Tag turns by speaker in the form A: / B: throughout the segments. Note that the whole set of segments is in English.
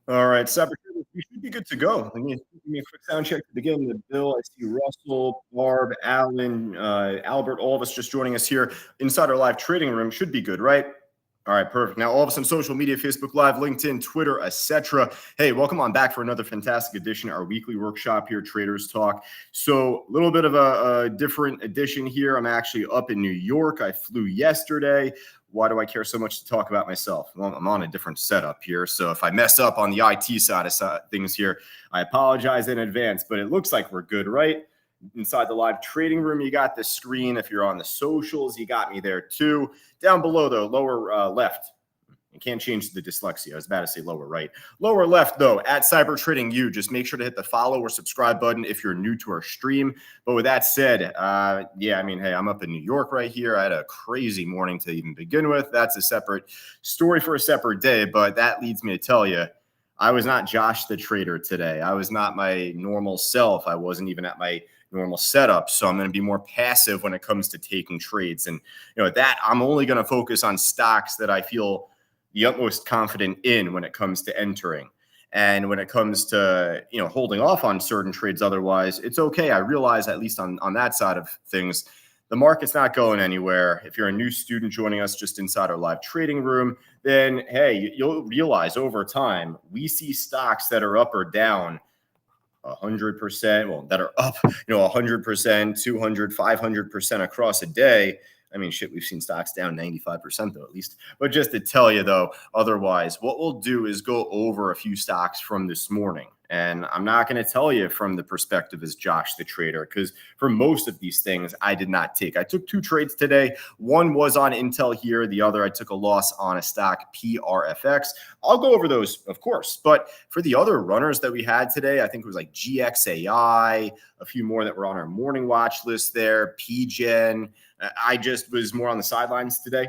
A: All right, Cyber, we should be good to go. Give me a quick sound check to begin. The Bill, I see Russell, Barb, Alan, Albert, all of us just joining us here inside our live trading room. Should be good, right? All right, perfect. Now, all of us on social media, Facebook Live, LinkedIn, Twitter, etc. Hey, welcome on back for another fantastic edition of our weekly workshop here, Traders Talk. So, a little bit of a different edition here. I'm actually up in New York. I flew yesterday. Why do I care so much to talk about myself? Well, I'm on a different setup here. So if I mess up on the IT side of things here, I apologize in advance, but it looks like we're good, right? Inside the live trading room, you got the screen. If you're on the socials, you got me there too. Down below, though, lower left. You can't change the dyslexia. I was about to say lower right. Lower left, though, at Cyber Trading U. Just make sure to hit the follow or subscribe button if you're new to our stream. But with that said, hey, I'm up in New York right here. I had a crazy morning to even begin with. That's a separate story for a separate day. But that leads me to tell you, I was not Josh the trader today. I was not my normal self. I wasn't even at my normal setup. So I'm going to be more passive when it comes to taking trades. And that I'm only going to focus on stocks that I feel the utmost confident in when it comes to entering. And when it comes to, holding off on certain trades otherwise, it's okay. I realize, at least on that side of things, the market's not going anywhere. If you're a new student joining us just inside our live trading room, then, hey, you'll realize over time, we see stocks that are up or down 100%, well, that are up, 100%, 200, 500% across a day. I mean, shit, we've seen stocks down 95% though, at least. But just to tell you though, otherwise, what we'll do is go over a few stocks from this morning. And I'm not going to tell you from the perspective as Josh the trader, because for most of these things, I did not take. I took 2 trades today. One was on Intel here. The other, I took a loss on a stock, PRFX. I'll go over those, of course. But for the other runners that we had today, I think it was like GXAI, a few more that were on our morning watch list there, PGen. I just was more on the sidelines today,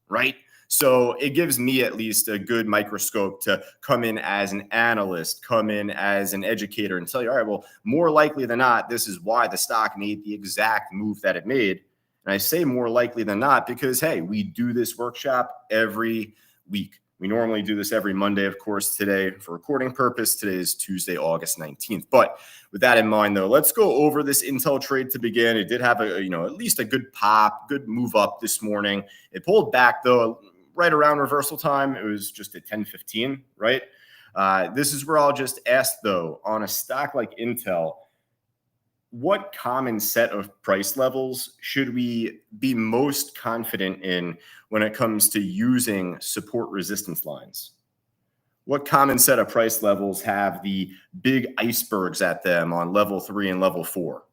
A: right? So it gives me at least a good microscope to come in as an analyst, come in as an educator and tell you, all right, well, more likely than not, this is why the stock made the exact move that it made. And I say more likely than not because, hey, we do this workshop every week. We normally do this every Monday, of course. Today, for recording purpose, today is Tuesday, August 19th. But with that in mind, though, let's go over this Intel trade to begin. It did have at least a good pop, good move up this morning. It pulled back, though, right around reversal time. It was just at 10:15, right? This is where I'll just ask, though, on a stock like Intel, what common set of price levels should we be most confident in when it comes to using support resistance lines? What common set of price levels have the big icebergs at them on level 3 and level 4?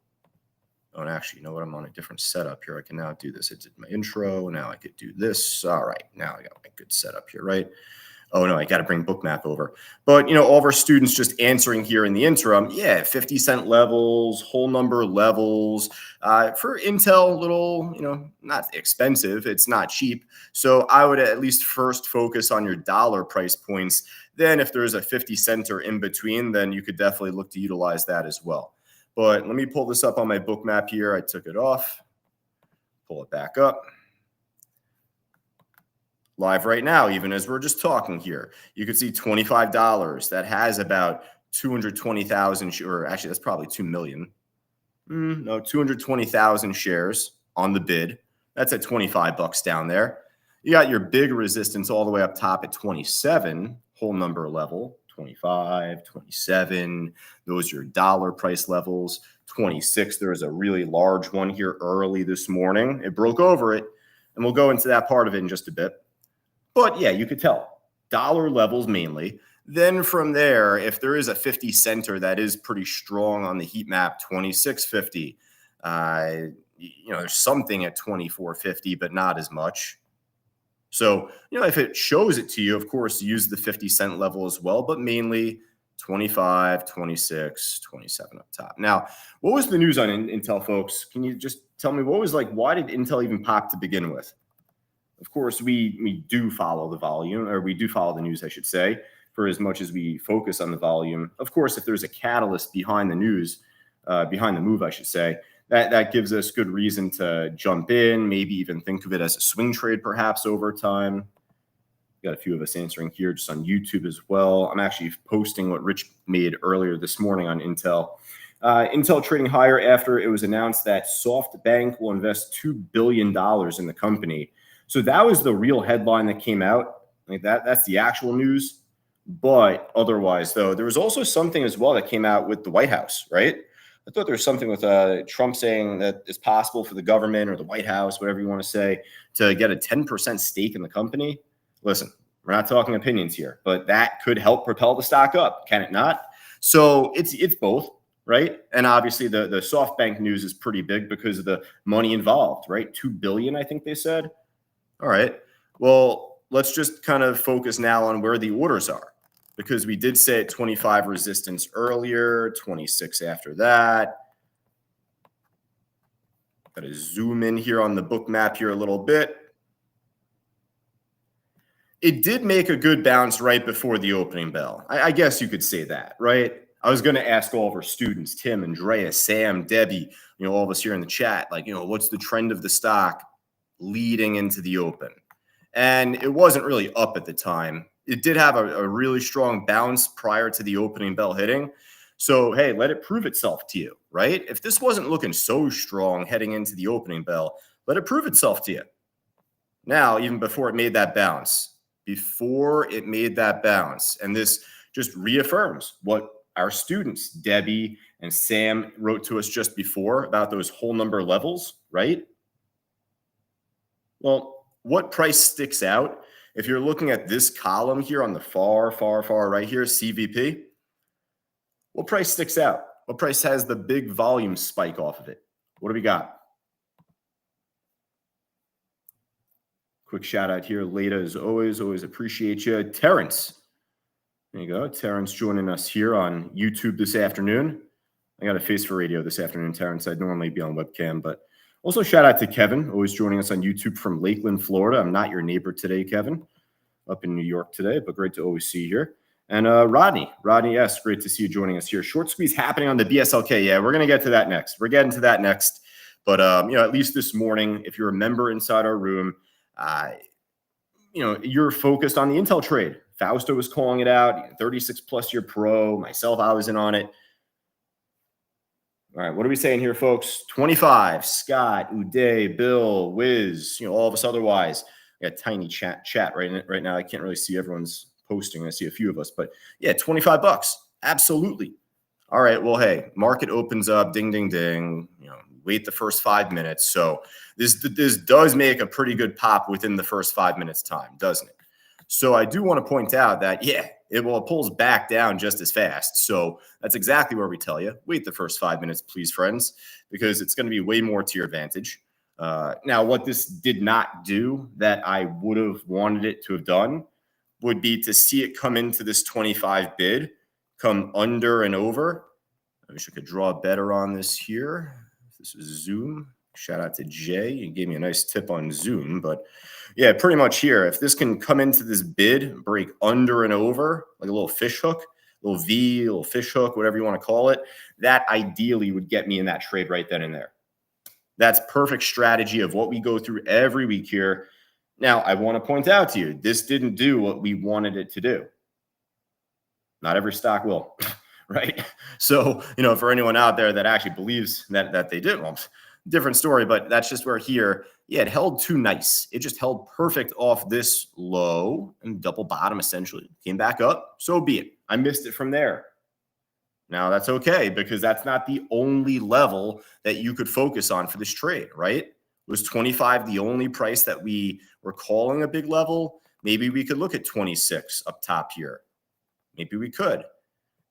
A: Oh, and actually, you know what? I'm on a different setup here. I can now do this. I did my intro. Now I could do this. All right. Now I got my good setup here, right? Oh, no, I got to bring Bookmap over. But, all of our students just answering here in the interim, 50-cent levels, whole number levels. For Intel, little, not expensive. It's not cheap. So I would at least first focus on your dollar price points. Then if there's a 50-center in between, then you could definitely look to utilize that as well. But let me pull this up on my Bookmap here. I took it off. Pull it back up. Live right now, even as we're just talking here, you can see $25. That has about 220,000, or actually that's probably 2 million. No, 220,000 shares on the bid. That's at $25 down there. You got your big resistance all the way up top at 27, whole number level, 25, 27. Those are your dollar price levels. 26, there is a really large one here early this morning. It broke over it, and we'll go into that part of it in just a bit. But yeah, you could tell dollar levels mainly. Then from there, if there is a 50 center that is pretty strong on the heat map, 2650, there's something at 2450, but not as much. So, if it shows it to you, of course, use the 50-cent level as well, but mainly 25, 26, 27 up top. Now, what was the news on Intel, folks? Can you just tell me why did Intel even pop to begin with? Of course, we do follow the volume, or we do follow the news, I should say, for as much as we focus on the volume. Of course, if there's a catalyst behind the news, behind the move, I should say, that gives us good reason to jump in, maybe even think of it as a swing trade perhaps over time. Got a few of us answering here just on YouTube as well. I'm actually posting what Rich made earlier this morning on Intel. Intel trading higher after it was announced that SoftBank will invest $2 billion in the company. So that was the real headline that came out. Like that's the actual news. But otherwise, though, there was also something as well that came out with the White House, right? I thought there was something with Trump saying that it's possible for the government or the White House, whatever you want to say, to get a 10% stake in the company. Listen, we're not talking opinions here, but that could help propel the stock up, can it not? So it's both, right? And obviously the SoftBank news is pretty big because of the money involved, right? $2 billion, I think they said. All right. Well, let's just kind of focus now on where the orders are, because we did say at 25 resistance earlier, 26 after that. Got to zoom in here on the book map here a little bit. It did make a good bounce right before the opening bell. I guess you could say that, right? I was going to ask all of our students, Tim, Andrea, Sam, Debbie, all of us here in the chat, like, what's the trend of the stock leading into the open? And it wasn't really up at the time. It did have a really strong bounce prior to the opening bell hitting. So, hey, let it prove itself to you, right? If this wasn't looking so strong heading into the opening bell, let it prove itself to you. Now, even before it made that bounce, and this just reaffirms what our students, Debbie and Sam, wrote to us just before about those whole number levels, right? Well, what price sticks out? If you're looking at this column here on the far right here, CVP, what price sticks out? What price has the big volume spike off of it? What do we got? Quick shout out here. Leda, as always appreciate you. Terrence. There you go. Terrence joining us here on YouTube this afternoon. I got a face for radio this afternoon, Terrence. I'd normally be on webcam, but also shout out to Kevin, always joining us on YouTube from Lakeland, Florida. I'm not your neighbor today, Kevin, up in New York today, but great to always see you here. And Rodney, yes, great to see you joining us here. Short squeeze happening on the BSLK. Yeah, we're going to get to that next. We're getting to that next. But, at least this morning, if you're a member inside our room, you're focused on the Intel trade. Fausto was calling it out, 36 plus year pro. Myself, I was in on it. All right, what are we saying here, folks? 25, Scott, Uday, Bill, Wiz, all of us otherwise. I got tiny chat right now. I can't really see everyone's posting. I see a few of us, but yeah, $25. Absolutely. All right, well, hey, market opens up, ding, ding, ding. Wait the first 5 minutes. So this does make a pretty good pop within the first 5 minutes time, doesn't it? So I do want to point out that, it pulls back down just as fast. So that's exactly where we tell you, wait the first 5 minutes, please, friends, because it's going to be way more to your advantage. Now, what this did not do that I would have wanted it to have done would be to see it come into this 25 bid, come under and over. I wish I could draw better on this here. This is Zoom. Shout out to Jay. He gave me a nice tip on Zoom, but yeah, pretty much here. If this can come into this bid, break under and over, like a little fish hook, little V, little fish hook, whatever you want to call it, that ideally would get me in that trade right then and there. That's perfect strategy of what we go through every week here. Now, I want to point out to you, this didn't do what we wanted it to do. Not every stock will, right? So, for anyone out there that actually believes that they did, well, different story, but that's just where here, it held too nice. It just held perfect off this low and double bottom, essentially. Came back up, so be it. I missed it from there. Now, that's okay, because that's not the only level that you could focus on for this trade, right? Was 25 the only price that we were calling a big level? Maybe we could look at 26 up top here. Maybe we could.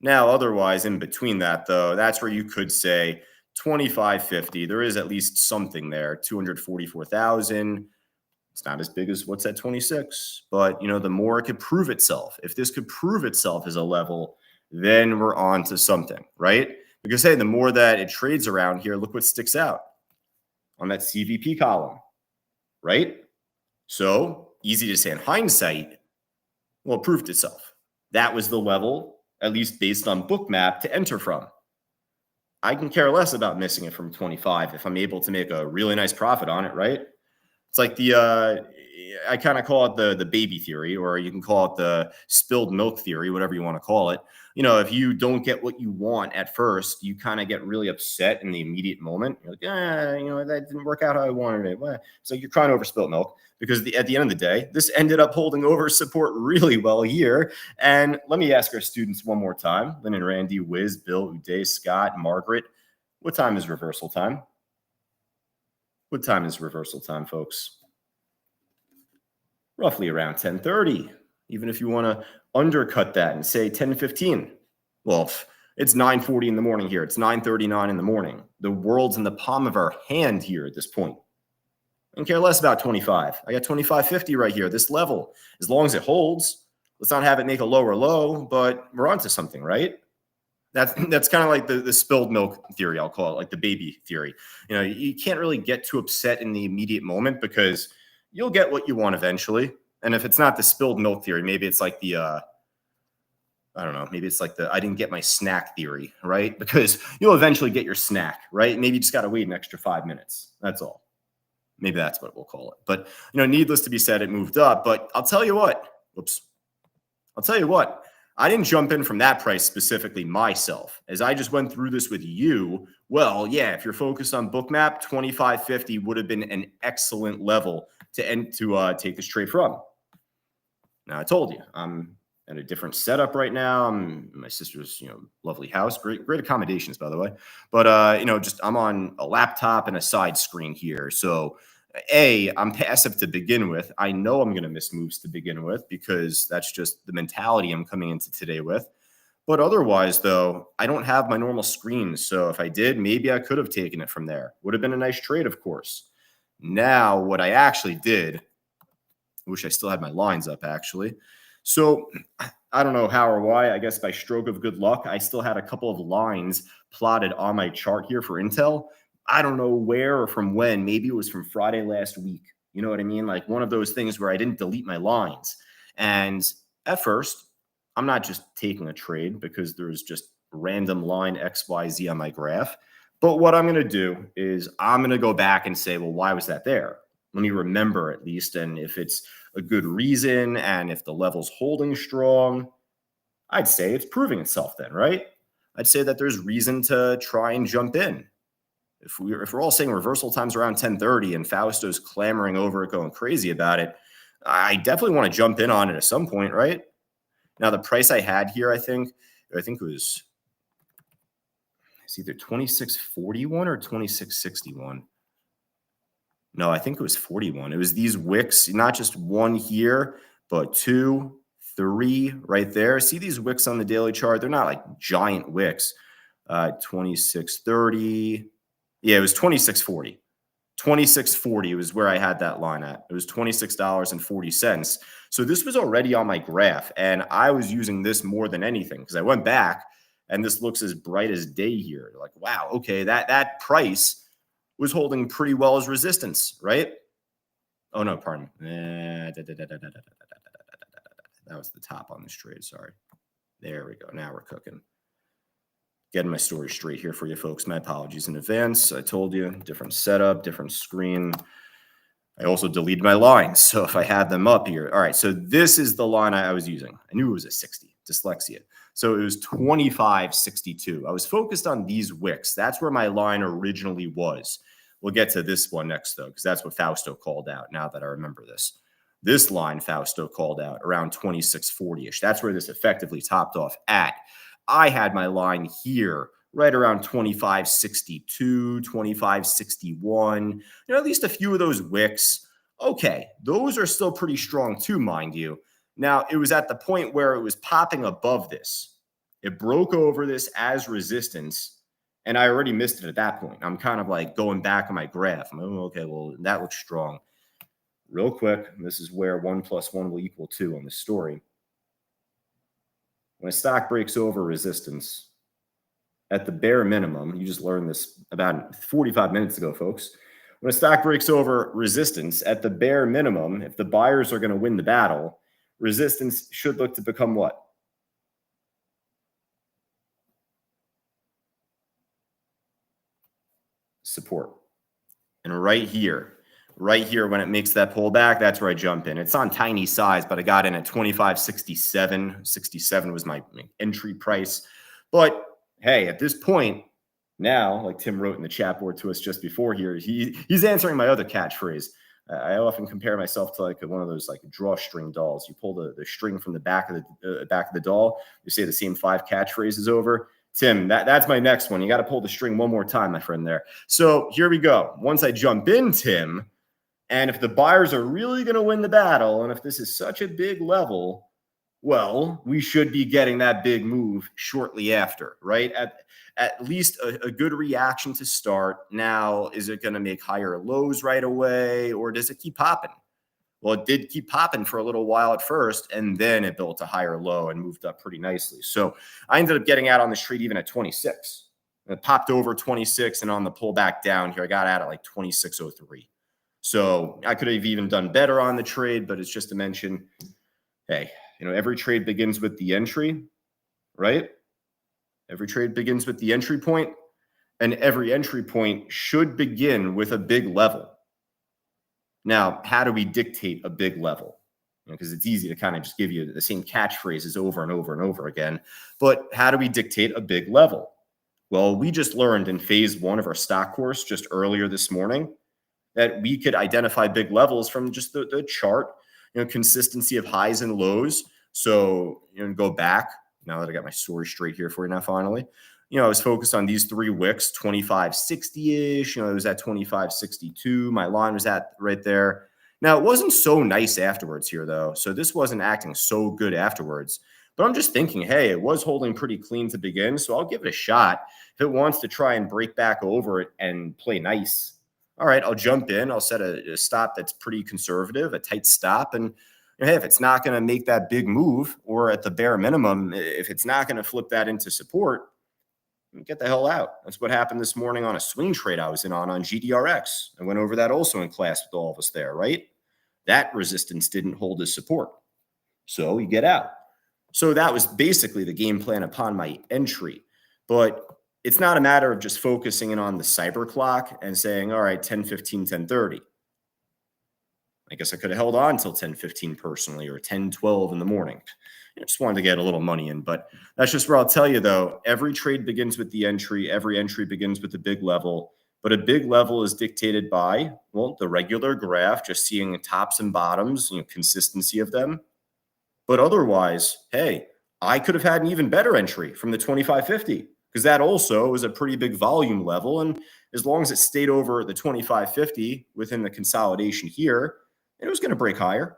A: Now, otherwise, in between that, though, that's where you could say 25.50. There is at least something there. 244,000. It's not as big as what's at 26, but the more it could prove itself. If this could prove itself as a level, then we're on to something, right? Because hey, the more that it trades around here, look what sticks out on that CVP column, right? So easy to say in hindsight, well, it proved itself. That was the level, at least based on Bookmap, to enter from. I can care less about missing it from 25 if I'm able to make a really nice profit on it, right? It's like I kind of call it the baby theory, or you can call it the spilled milk theory, whatever you want to call it. If you don't get what you want at first, you kind of get really upset in the immediate moment. You're like, that didn't work out how I wanted it. Well, so you're crying over spilled milk because at the end of the day, this ended up holding over support really well here. And let me ask our students one more time: Lynn and Randy, Wiz, Bill, Uday, Scott, Margaret. What time is reversal time? What time is reversal time, folks? Roughly around 10:30. Even if you want to undercut that and say 10:15. Well, it's 9:40 in the morning here. It's 9:39 in the morning. The world's in the palm of our hand here at this point. I don't care less about 25. I got 25.50 right here, this level. As long as it holds, let's not have it make a lower low, but we're onto something, right? That's kind of like the spilled milk theory, I'll call it, like the baby theory. You can't really get too upset in the immediate moment because you'll get what you want eventually. And if it's not the spilled milk theory, maybe it's like the I don't know, maybe it's like the I didn't get my snack theory, right? Because you'll eventually get your snack, right? Maybe you just got to wait an extra 5 minutes. That's all. Maybe that's what we'll call it. But needless to be said, it moved up. But I'll tell you what. Oops. I'll tell you what. I didn't jump in from that price specifically myself. As I just went through this with you, well, yeah, if you're focused on Bookmap, 25.50 would have been an excellent level to take this trade from. Now, I told you, I'm at a different setup right now. I'm in my sister's, lovely house. Great accommodations, by the way. But just I'm on a laptop and a side screen here. So I'm passive to begin with. I know I'm going to miss moves to begin with because that's just the mentality I'm coming into today with. But otherwise, though, I don't have my normal screen. So if I did, maybe I could have taken it from there. Would have been a nice trade, of course. Now, what I actually did, I wish I still had my lines up, actually. So I don't know how or why. I guess by stroke of good luck, I still had a couple of lines plotted on my chart here for Intel. I don't know where or from when. Maybe it was from Friday last week. You know what I mean? Like one of those things where I didn't delete my lines. And at first, I'm not just taking a trade because there's just random line XYZ on my graph. But what I'm going to do is I'm going to go back and say, well, why was that there? Let me remember at least. And if it's a good reason and if the level's holding strong, I'd say it's proving itself then, right? I'd say that there's reason to try and jump in. If we're all saying reversal time's around 10:30 and Fausto's clamoring over it, going crazy about it, I definitely want to jump in on it at some point, right? Now, the price I had here, I think it was it's either 26.41 or 26.61. No, I think it was 41. It was these wicks, not just one here, but 2, 3 right there. See these wicks on the daily chart? They're not like giant wicks. 26.30. Yeah, it was 26.40. 26.40 was where I had that line at. It was $26.40. So this was already on my graph, and I was using this more than anything because I went back, and this looks as bright as day here. Like, wow, okay, that price was holding pretty well as resistance, right? Oh, no, pardon. That was the top on this trade. Sorry. There we go. Now we're cooking. Getting my story straight here for you folks. My apologies in advance. I told you, different setup, different screen. I also deleted my lines. So if I had them up here. All right. So this is the line I was using. I knew it was a 60, dyslexia. So it was 25.62. I was focused on these wicks. That's where my line originally was. We'll get to this one next, though, because that's what Fausto called out now that I remember this. This line Fausto called out around 26.40-ish. That's where this effectively topped off at. I had my line here right around 25.62, 25.61. At least a few of those wicks. Okay, those are still pretty strong too, mind you. Now, it was at the point where it was popping above this. It broke over this as resistance, and I already missed it at that point. I'm kind of like going back on my graph. I'm like, oh, okay, well, that looks strong. Real quick, this is where 1 + 1 will equal 2 on this story. When a stock breaks over resistance, at the bare minimum, you just learned this about 45 minutes ago, folks. When a stock breaks over resistance, at the bare minimum, if the buyers are going to win the battle, resistance should look to become what? Support. And right here right here when it makes that pullback, that's where I jump in. It's on tiny size, but I got in at 25.67. 67 was my entry price. But hey, at this point, now, like Tim wrote in the chat board to us just before here, he's answering my other catchphrase. I often compare myself to like one of those like drawstring dolls. You pull the string from the back of the doll. You say the same 5 catchphrases over. Tim, that's my next one. You got to pull the string one more time, my friend there. So here we go. Once I jump in, Tim, and if the buyers are really going to win the battle, and if this is such a big level, well, we should be getting that big move shortly after, right? At least a good reaction to start. Now, is it going to make higher lows right away, or does it keep popping? Well, it did keep popping for a little while at first, and then it built a higher low and moved up pretty nicely. So I ended up getting out on the trade even at 26. It popped over 26, and on the pullback down here, I got out at like 26.03. So I could have even done better on the trade, but it's just to mention, hey, every trade begins with the entry, right? Every trade begins with the entry point, and every entry point should begin with a big level. Now, how do we dictate a big level? Because it's easy to kind of just give you the same catchphrases over and over and over again. But how do we dictate a big level? Well, we just learned in phase 1 of our stock course just earlier this morning that we could identify big levels from just the chart, consistency of highs and lows. So, go back. Now that I got my story straight here for you now, finally, I was focused on these 3 wicks, 25.60-ish. It was at 25.62. My line was at right there. Now, it wasn't so nice afterwards here, though. So this wasn't acting so good afterwards. But I'm just thinking, hey, it was holding pretty clean to begin. So I'll give it a shot. If it wants to try and break back over it and play nice, all right, I'll jump in. I'll set a stop that's pretty conservative, a tight stop. And hey, if it's not going to make that big move, or at the bare minimum, if it's not going to flip that into support, get the hell out. That's what happened this morning on a swing trade I was in on GDRX. I went over that also in class with all of us there, right? That resistance didn't hold as support. So you get out. So that was basically the game plan upon my entry. But it's not a matter of just focusing in on the cyber clock and saying, all right, 10:15, 10:30. I guess I could have held on until 10:15 personally, or 10:12 in the morning. I just wanted to get a little money in, but that's just where I'll tell you, though, every trade begins with the entry. Every entry begins with a big level, but a big level is dictated by, well, the regular graph, just seeing the tops and bottoms, consistency of them. But otherwise, hey, I could have had an even better entry from the 25.50, because that also is a pretty big volume level. And as long as it stayed over the 25.50 within the consolidation here, it was going to break higher.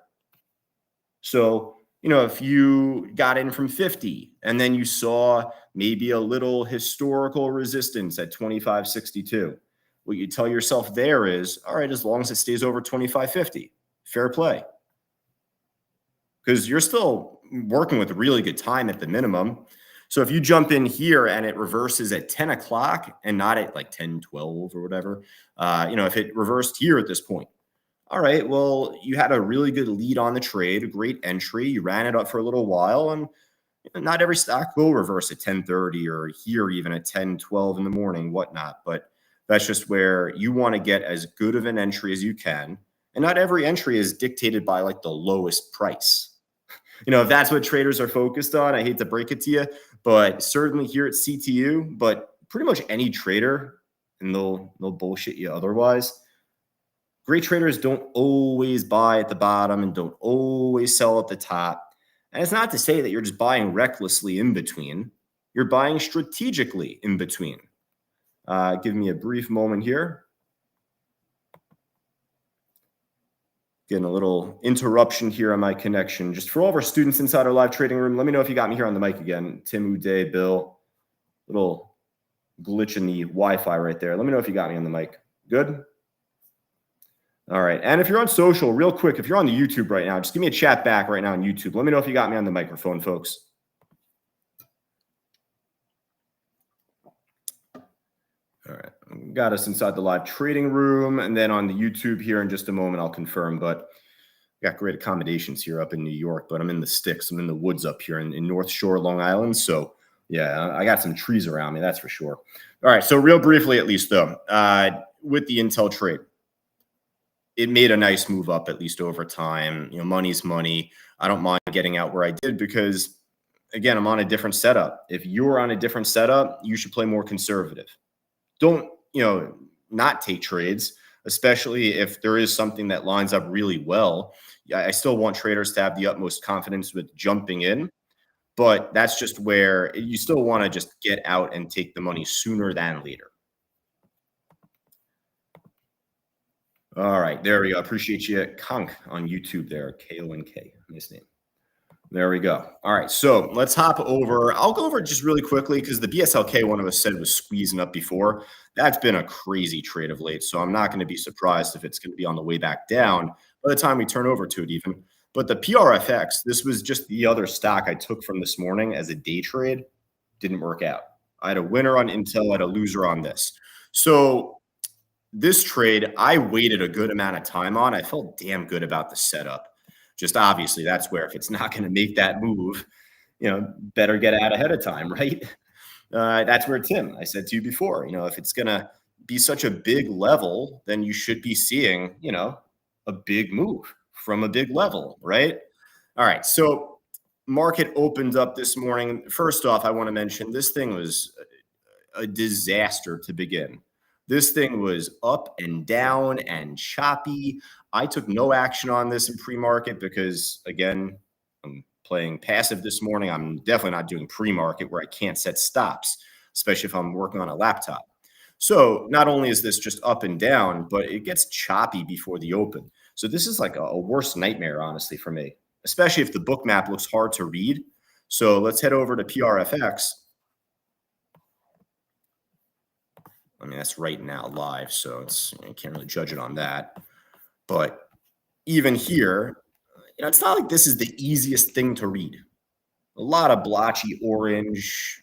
A: So, if you got in from 50 and then you saw maybe a little historical resistance at 25.62, what you tell yourself there is, all right, as long as it stays over 25.50, fair play. Because you're still working with really good time at the minimum. So if you jump in here and it reverses at 10 o'clock and not at like 10:12 or whatever, if it reversed here at this point, all right, well, you had a really good lead on the trade, a great entry. You ran it up for a little while, and not every stock will reverse at 10:30 or here even at 10:12 in the morning, whatnot. But that's just where you want to get as good of an entry as you can. And not every entry is dictated by like the lowest price. If that's what traders are focused on, I hate to break it to you, but certainly here at CTU, but pretty much any trader, and they'll bullshit you otherwise. Great traders don't always buy at the bottom and don't always sell at the top. And it's not to say that you're just buying recklessly in between. You're buying strategically in between. Give me a brief moment here. Getting a little interruption here on my connection. Just for all of our students inside our live trading room, let me know if you got me here on the mic again. Tim, Uday, Bill. Little glitch in the Wi-Fi right there. Let me know if you got me on the mic. Good? All right. And if you're on social, real quick, if you're on the YouTube right now, just give me a chat back right now on YouTube. Let me know if you got me on the microphone, folks. All right. Got us inside the live trading room. And then on the YouTube here in just a moment, I'll confirm. But got great accommodations here up in New York, but I'm in the sticks. I'm in the woods up here in North Shore, Long Island. So, yeah, I got some trees around me. That's for sure. All right. So real briefly, at least, though, with the Intel trade. it made a nice move up at least over time. Money's money. I don't mind getting out where I did because, again, I'm on a different setup. If you're on a different setup, you should play more conservative. Don't, not take trades, especially if there is something that lines up really well. I still want traders to have the utmost confidence with jumping in, but that's just where you still want to just get out and take the money sooner than later. All right, there we go. Appreciate you, Konk, on YouTube there. KONK, nice name. There we go. All right, so let's hop over. I'll go over it just really quickly because the BSLK one of us said was squeezing up before. That's been a crazy trade of late, so I'm not going to be surprised if it's going to be on the way back down by the time we turn over to it even. But the PRFX, this was just the other stock I took from this morning as a day trade. Didn't work out. I had a winner on Intel, I had a loser on this. So this trade, I waited a good amount of time on. I felt damn good about the setup. Just obviously, that's where if it's not going to make that move, better get out ahead of time, right? That's where Tim, I said to you before, if it's going to be such a big level, then you should be seeing, a big move from a big level, right? All right. So market opened up this morning. First off, I want to mention this thing was a disaster to begin. This thing was up and down and choppy. I took no action on this in pre-market because, again, I'm playing passive this morning. I'm definitely not doing pre-market where I can't set stops, especially if I'm working on a laptop. So not only is this just up and down, but it gets choppy before the open. So this is like a worst nightmare, honestly, for me, especially if the book map looks hard to read. So let's head over to PRFX. I mean, that's right now live, so you can't really judge it on that. But even here, it's not like this is the easiest thing to read. A lot of blotchy orange.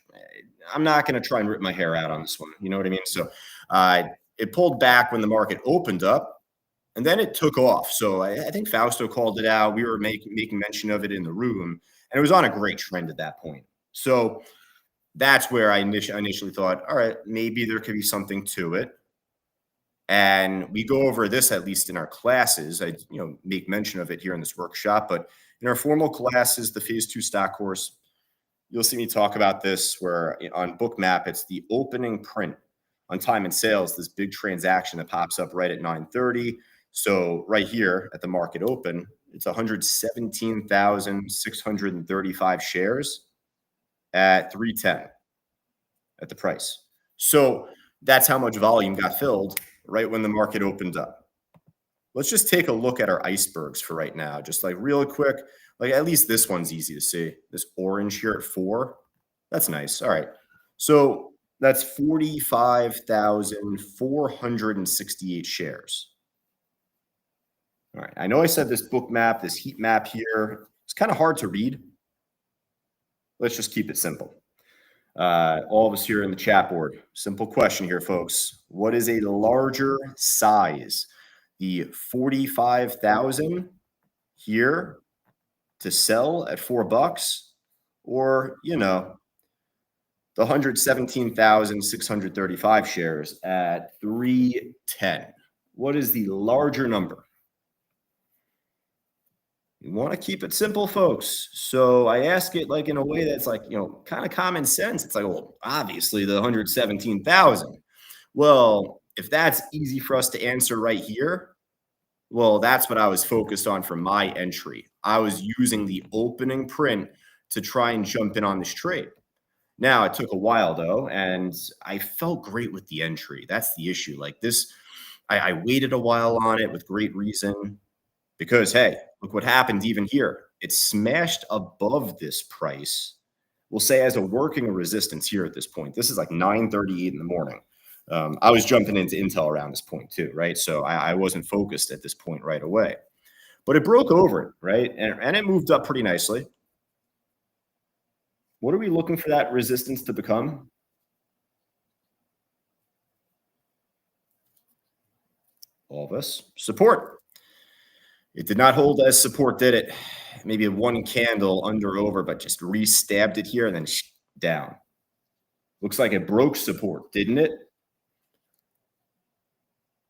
A: I'm not going to try and rip my hair out on this one. You know what I mean? So it pulled back when the market opened up, and then it took off. So I think Fausto called it out. We were making mention of it in the room, and it was on a great trend at that point. So that's where I initially thought, all right, maybe there could be something to it. And we go over this, at least in our classes. I make mention of it here in this workshop, but in our formal classes, the phase 2 stock course, you'll see me talk about this where on Bookmap, it's the opening print on time and sales, this big transaction that pops up right at 9:30. So right here at the market open, it's 117,635 shares at 310 at the price. So that's how much volume got filled right when the market opened up. Let's just take a look at our icebergs for right now, just like real quick. Like at least this one's easy to see. This orange here at 4, that's nice. All right. So that's 45,468 shares. All right. I know I said this book map, this heat map here, it's kind of hard to read. Let's just keep it simple. All of us here in the chat board, simple question here, folks. What is a larger size? The 45,000 here to sell at $4, or, the 117,635 shares at 310. What is the larger number? You want to keep it simple, folks. So I ask it like in a way that's like, kind of common sense. It's like, well, obviously the 117,000. Well, if that's easy for us to answer right here, well, that's what I was focused on for my entry. I was using the opening print to try and jump in on this trade. Now, it took a while though, and I felt great with the entry. That's the issue. Like this, I waited a while on it with great reason. Because, hey, look what happened even here. It smashed above this price. We'll say as a working resistance here at this point. This is like 9:38 in the morning. I was jumping into Intel around this point too, right? So I wasn't focused at this point right away. But it broke over it, right? And it moved up pretty nicely. What are we looking for that resistance to become? All of us. Support. It did not hold as support, did it? Maybe a one candle under over, but just re-stabbed it here and then down. Looks like it broke support, didn't it?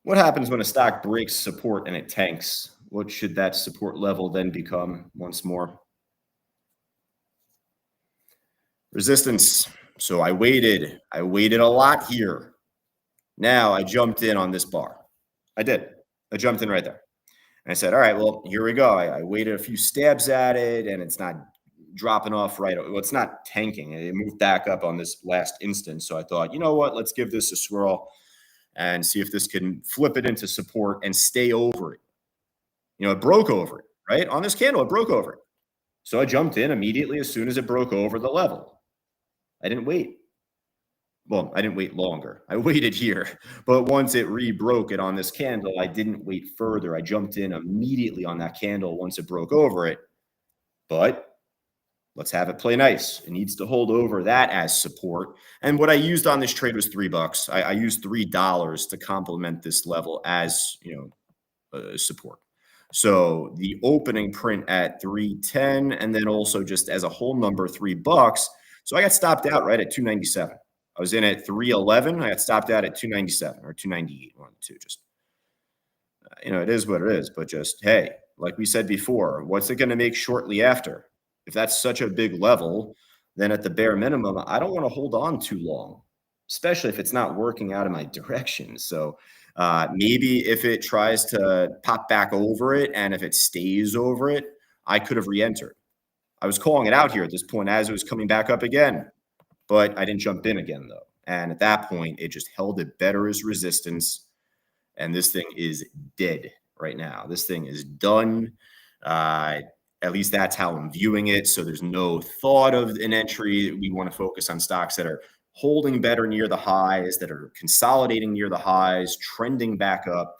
A: What happens when a stock breaks support and it tanks? What should that support level then become once more? Resistance. So I waited. I waited a lot here. Now I jumped in on this bar. I did. I jumped in right there. And I said, all right, well, here we go. I waited a few stabs at it and it's not dropping off right. Well, it's not tanking. It moved back up on this last instance. So I thought, you know what? Let's give this a swirl and see if this can flip it into support and stay over it. It broke over it, right? On this candle, it broke over it. So I jumped in immediately as soon as it broke over the level. I didn't wait. Well, I didn't wait longer. I waited here. But once it re-broke it on this candle, I didn't wait further. I jumped in immediately on that candle once it broke over it. But let's have it play nice. It needs to hold over that as support. And what I used on this trade was $3. I used $3 to complement this level as, support. So the opening print at 310, and then also just as a whole number, $3. So I got stopped out right at 297. I was in at 311. I got stopped out at 297 or 298. One, two, just, it is what it is. But just, hey, like we said before, what's it going to make shortly after? If that's such a big level, then at the bare minimum, I don't want to hold on too long, especially if it's not working out in my direction. So maybe if it tries to pop back over it and if it stays over it, I could have re-entered. I was calling it out here at this point as it was coming back up again, but I didn't jump in again though. And at that point, it just held it better as resistance. And this thing is dead right now. This thing is done. At least that's how I'm viewing it. So there's no thought of an entry. We want to focus on stocks that are holding better near the highs, that are consolidating near the highs, trending back up.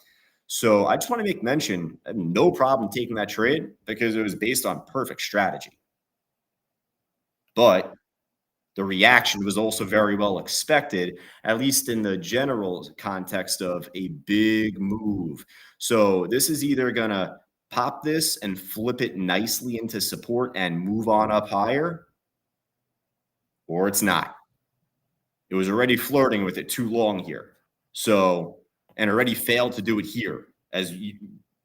A: So I just want to make mention, I had no problem taking that trade because it was based on perfect strategy. But the reaction was also very well expected, at least in the general context of a big move. So this is either going to pop this and flip it nicely into support and move on up higher, or it's not. It was already flirting with it too long here. So, and already failed to do it here as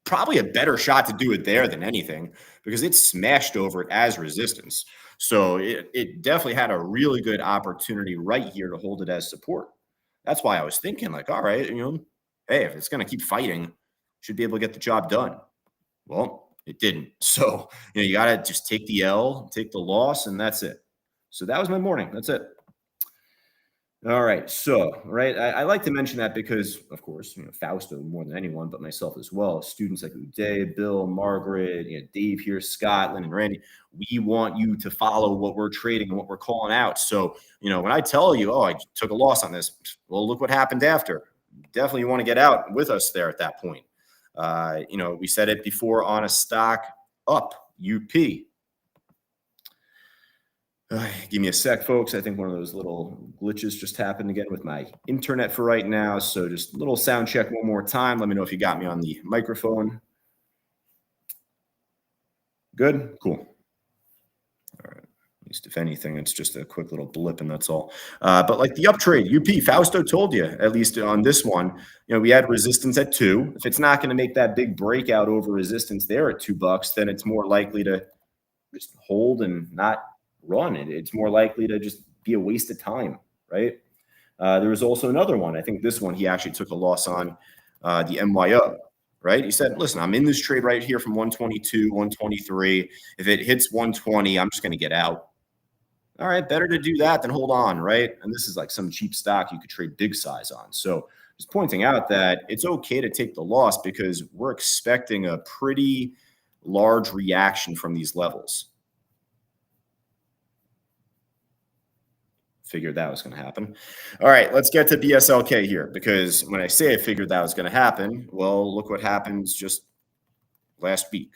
A: probably a better shot to do it there than anything because it smashed over it as resistance. So it definitely had a really good opportunity right here to hold it as support. That's why I was thinking like, all right, hey, if it's going to keep fighting, should be able to get the job done. Well, it didn't. So, you got to just take the L, take the loss, and that's it. So that was my morning. That's it. All right. So, right, I like to mention that because, of course, Fausto more than anyone, but myself as well, students like Uday, Bill, Margaret, Dave here, Scott, Lynn, and Randy, we want you to follow what we're trading and what we're calling out. So, when I tell you, oh, I took a loss on this, well, look what happened after. Definitely want to get out with us there at that point. We said it before on a stock up, UP. Give me a sec, folks. I think one of those little glitches just happened again with my internet for right now. So just a little sound check one more time. Let me know if you got me on the microphone. Good? Cool. All right. At least if anything, it's just a quick little blip and that's all. But like the up trade, UP, Fausto told you, at least on this one, we had resistance at 2. If it's not going to make that big breakout over resistance there at $2, then it's more likely to just hold and not run. It's more likely to just be a waste of time, right? There was also another one. I think this one, he actually took a loss on the MYO, right? He said, listen, I'm in this trade right here from 122, 123. If it hits 120, I'm just going to get out. All right, better to do that than hold on, right? And this is like some cheap stock you could trade big size on. So just pointing out that it's okay to take the loss because we're expecting a pretty large reaction from these levels. Figured that was going to happen. All right, let's get to BSLK here because when I say I figured that was going to happen, well, look what happens just last week.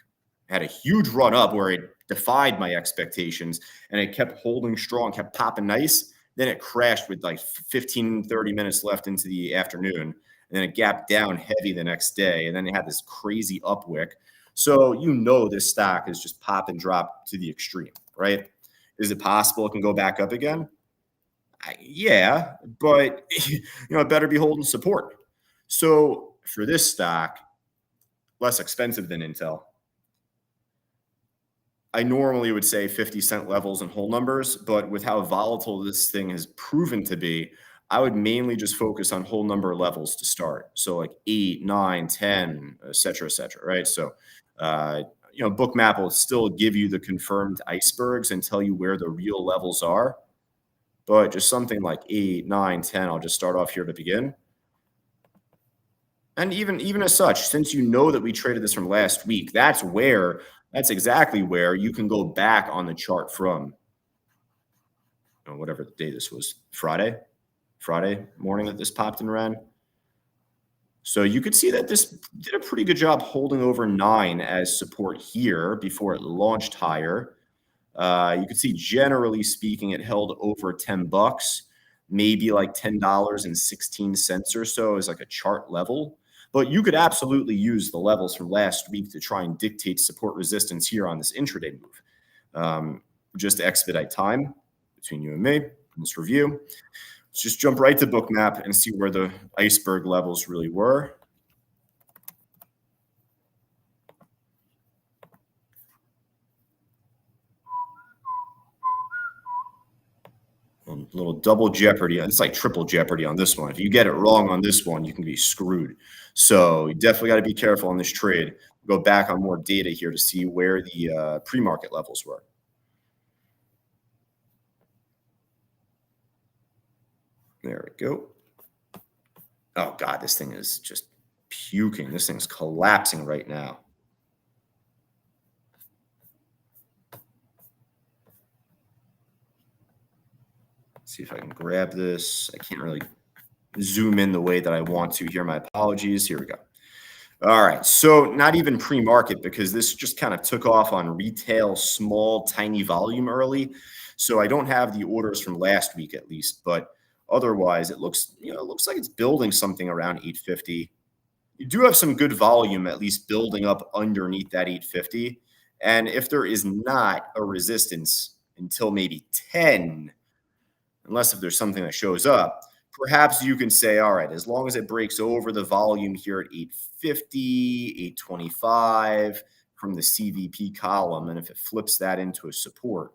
A: Had a huge run up where it defied my expectations and it kept holding strong, kept popping nice. Then it crashed with like 15, 30 minutes left into the afternoon. And then it gapped down heavy the next day. And then it had this crazy upwick. So this stock is just pop and drop to the extreme, right? Is it possible it can go back up again? Yeah, but it better be holding support. So for this stock, less expensive than Intel, I normally would say 50-cent levels and whole numbers, but with how volatile this thing has proven to be, I would mainly just focus on whole number levels to start. So like 8, 9, 10, et cetera, right? So, uh, Bookmap will still give you the confirmed icebergs and tell you where the real levels are. But just something like 8, 9, 10, I'll just start off here to begin. And even as such, since you know that we traded this from last week, that's exactly where you can go back on the chart from whatever the day this was, Friday morning that this popped and ran. So you could see that this did a pretty good job holding over 9 as support here before it launched higher. You could see, generally speaking, it held over $10, maybe like $10.16 or so as like a chart level. But you could absolutely use the levels from last week to try and dictate support resistance here on this intraday move. Just to expedite time between you and me in this review, let's just jump right to Bookmap and see where the iceberg levels really were. A little double jeopardy. It's like triple jeopardy on this one. If you get it wrong on this one, you can be screwed. So you definitely got to be careful on this trade. Go back on more data here to see where the pre-market levels were. There we go. Oh, God, this thing is just puking. This thing's collapsing right now. Let's see if I can grab this. I can't really zoom in the way that I want to here. My apologies. Here we go. All right. So not even pre-market, because this just kind of took off on retail, small, tiny volume early. So I don't have the orders from last week at least, but otherwise it looks like it's building something around 850. You do have some good volume, at least building up underneath that 850. And if there is not a resistance until maybe 10, unless if there's something that shows up, perhaps you can say, all right, as long as it breaks over the volume here at 850, 825 from the CVP column, and if it flips that into a support,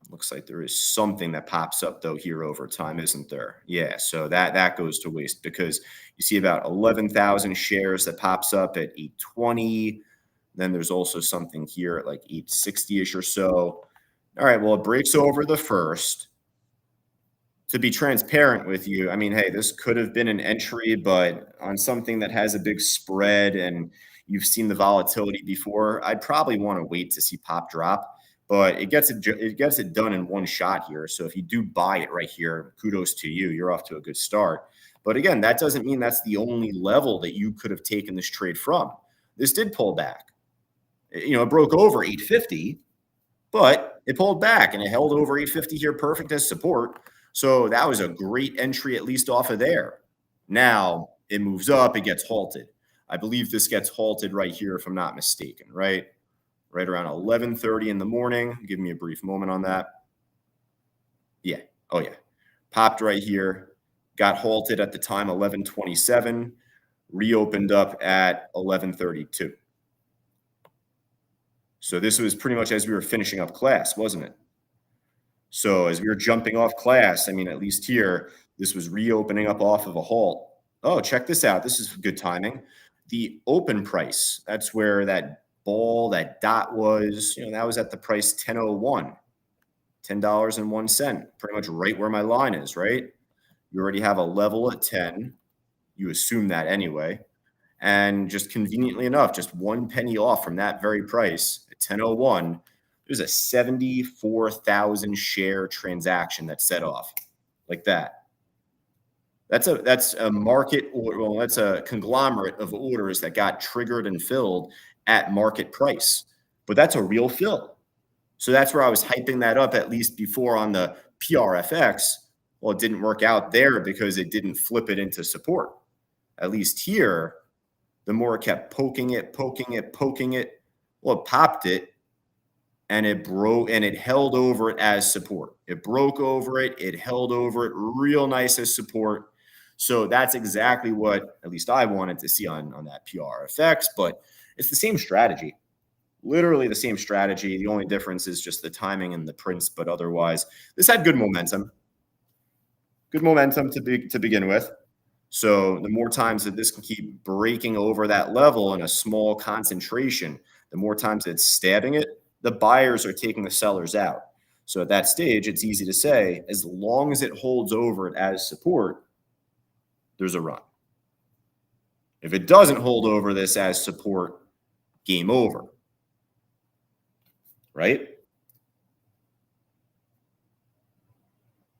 A: looks like there is something that pops up though here over time, isn't there? Yeah, so that goes to waste, because you see about 11,000 shares that pops up at 820. Then there's also something here at like 860-ish or so. All right, well, it breaks over the first. To be transparent with you, I mean, hey, this could have been an entry, but on something that has a big spread and you've seen the volatility before, I'd probably want to wait to see pop drop. But it gets it done in one shot here. So if you do buy it right here, kudos to you. You're off to a good start. But again, that doesn't mean that's the only level that you could have taken this trade from. This did pull back. It broke over 850, but it pulled back and it held over 850 here, perfect as support. So that was a great entry, at least off of there. Now it moves up, it gets halted. I believe this gets halted right here, if I'm not mistaken, right around 11:30 in the morning. Give me a brief moment on that. Yeah. Oh, yeah. Popped right here, got halted at the time 11:27, reopened up at 11:32. So this was pretty much as we were finishing up class, wasn't it? So as we were jumping off class, I mean, at least here, this was reopening up off of a halt. Oh, check this out. This is good timing. The open price, that's where that that dot was, that was at the price 10.01, $10.01, pretty much right where my line is, right? You already have a level at 10. You assume that anyway. And just conveniently enough, just 1 penny off from that very price at 10.01, there's a 74,000 share transaction that set off like that. That's a market, well, that's a conglomerate of orders that got triggered and filled at market price. But that's a real fill. So that's where I was hyping that up, at least before on the PRFX. Well, it didn't work out there because it didn't flip it into support. At least here, the more it kept poking it, well, it popped it and it broke and it held over it as support. It broke over it. It held over it real nice as support. So that's exactly what at least I wanted to see on that PRFX, but it's the same strategy. Literally the same strategy. The only difference is just the timing and the prints, but otherwise, this had good momentum. Good momentum to begin with. So the more times that this can keep breaking over that level in a small concentration, the more times it's stabbing it, the buyers are taking the sellers out. So at that stage, it's easy to say, as long as it holds over it as support, there's a run. If it doesn't hold over this as support, game over, right?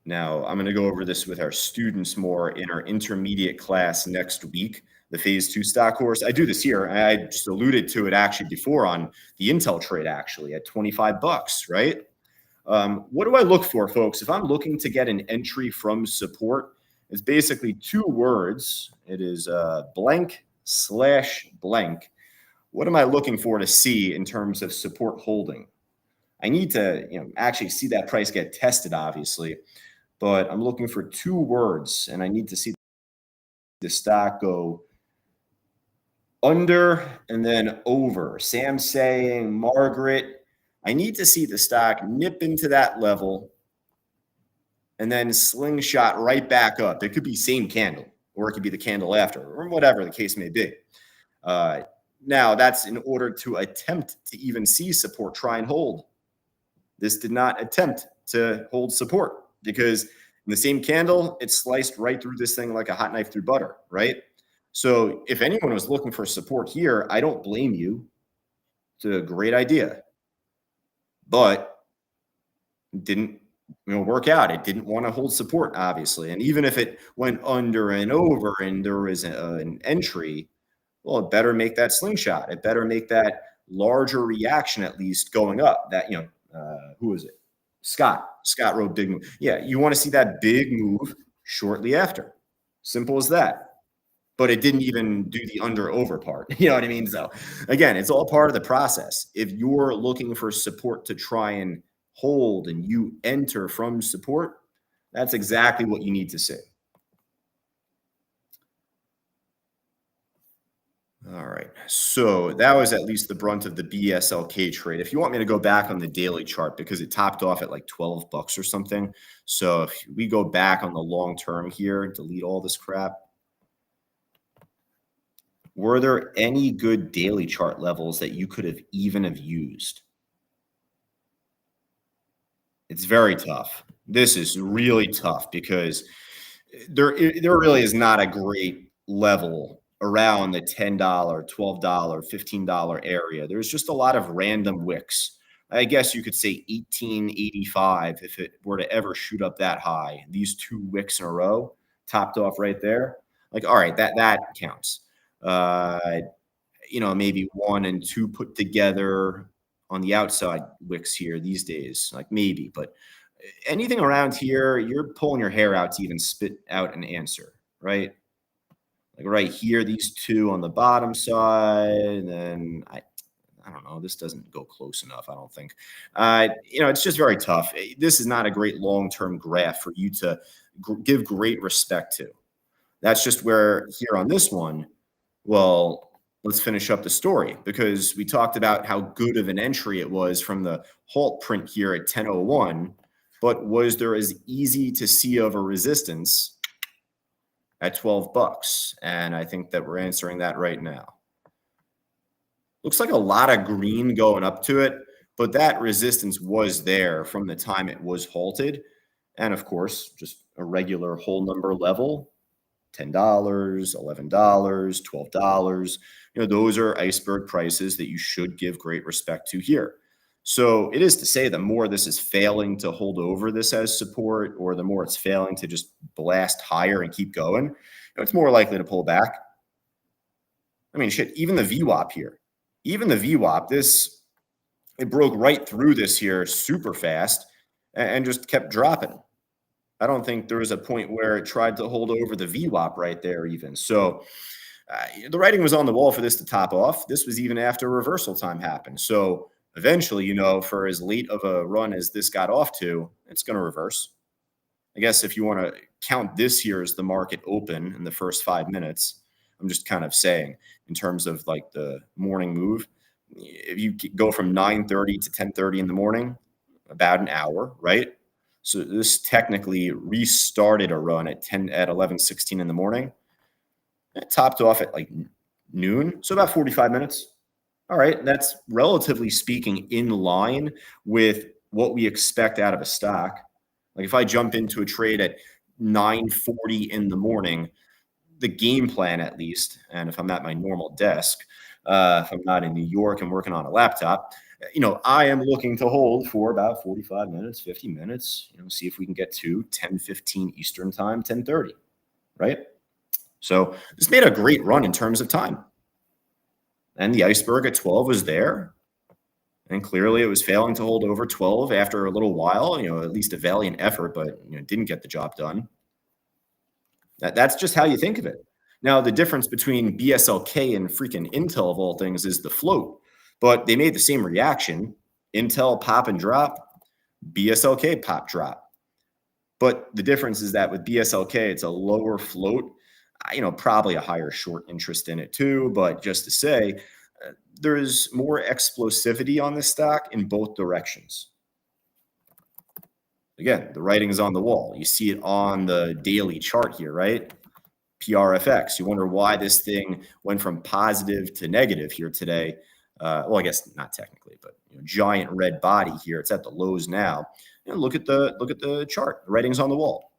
A: Now, I'm going to go over this with our students more in our intermediate class next week, the phase two stock course. I do this here. I just alluded to it actually before on the Intel trade, actually at 25 bucks, right? What do I look for, folks? If I'm looking to get an entry from support, it's basically two words. It is blank slash blank. What am I looking for to see in terms of support holding? I need to, actually see that price get tested, obviously, but I'm looking for two words, and I need to see the stock go under and then over. Sam saying, Margaret, I need to see the stock nip into that level and then slingshot right back up. It could be same candle, or it could be the candle after, or whatever the case may be. Now, that's in order to attempt to even see support, try and hold. This did not attempt to hold support because in the same candle, it sliced right through this thing like a hot knife through butter, right? So if anyone was looking for support here, I don't blame you. It's a great idea, but it didn't work out. It didn't want to hold support, obviously. And even if it went under and over and there was an entry, well, it better make that slingshot. It better make that larger reaction at least going up. That, who is it? Scott wrote big move. Yeah, you want to see that big move shortly after. Simple as that. But it didn't even do the under over part. You know what I mean? So again, it's all part of the process. If you're looking for support to try and hold and you enter from support, that's exactly what you need to see. All right. So that was at least the brunt of the BSLK trade. If you want me to go back on the daily chart, because it topped off at like 12 bucks or something. So if we go back on the long term here, delete all this crap. Were there any good daily chart levels that you could have even have used? It's very tough. This is really tough because there really is not a great level around the $10, $12, $15 area. There's just a lot of random wicks. I guess you could say 1885 if it were to ever shoot up that high. These two wicks in a row, topped off right there. Like, all right, that counts. Maybe one and two put together on the outside wicks here these days, like maybe, but anything around here, you're pulling your hair out to even spit out an answer, right? Like right here, these two on the bottom side, and then I don't know, this doesn't go close enough, I don't think. It's just very tough. This is not a great long-term graph for you to give great respect to. That's just where here on this one, well, let's finish up the story because we talked about how good of an entry it was from the halt print here at 10:01, but was there as easy to see of a resistance at 12 bucks? And I think that we're answering that right now. Looks like a lot of green going up to it, but that resistance was there from the time it was halted. And of course, just a regular whole number level, $10, $11, $12. Those are iceberg prices that you should give great respect to here. So it is to say the more this is failing to hold over this as support, or the more it's failing to just blast higher and keep going, it's more likely to pull back. I mean, shit, even the VWAP here, it broke right through this here super fast and just kept dropping. I don't think there was a point where it tried to hold over the VWAP right there even. So the writing was on the wall for this to top off. This was even after reversal time happened. So eventually, for as late of a run as this got off to, it's going to reverse. I guess if you want to count this here as the market open in the first 5 minutes. I'm just kind of saying in terms of like the morning move. If you go from 9:30 to 10:30 in the morning, about an hour, right? So this technically restarted a run at 11:16 in the morning. It topped off at like noon, so about 45 minutes. All right, that's relatively speaking in line with what we expect out of a stock. Like if I jump into a trade at 9:40 in the morning, the game plan at least, and if I'm at my normal desk, if I'm not in New York and working on a laptop, I am looking to hold for about 45 minutes, 50 minutes, see if we can get to 10:15 Eastern time, 10:30, right? So this made a great run in terms of time. And the iceberg at 12 was there. And clearly it was failing to hold over 12 after a little while, at least a valiant effort, but didn't get the job done. That's just how you think of it. Now, the difference between BSLK and freaking Intel of all things is the float, but they made the same reaction. Intel pop and drop, BSLK pop drop. But the difference is that with BSLK, it's a lower float, probably a higher short interest in it too. But just to say, there's more explosivity on this stock in both directions. Again, the writing is on the wall. You see it on the daily chart here, right? PRFX. You wonder why this thing went from positive to negative here today. Well, I guess not technically, but giant red body here. It's at the lows now. Look at the chart. The writing's on the wall.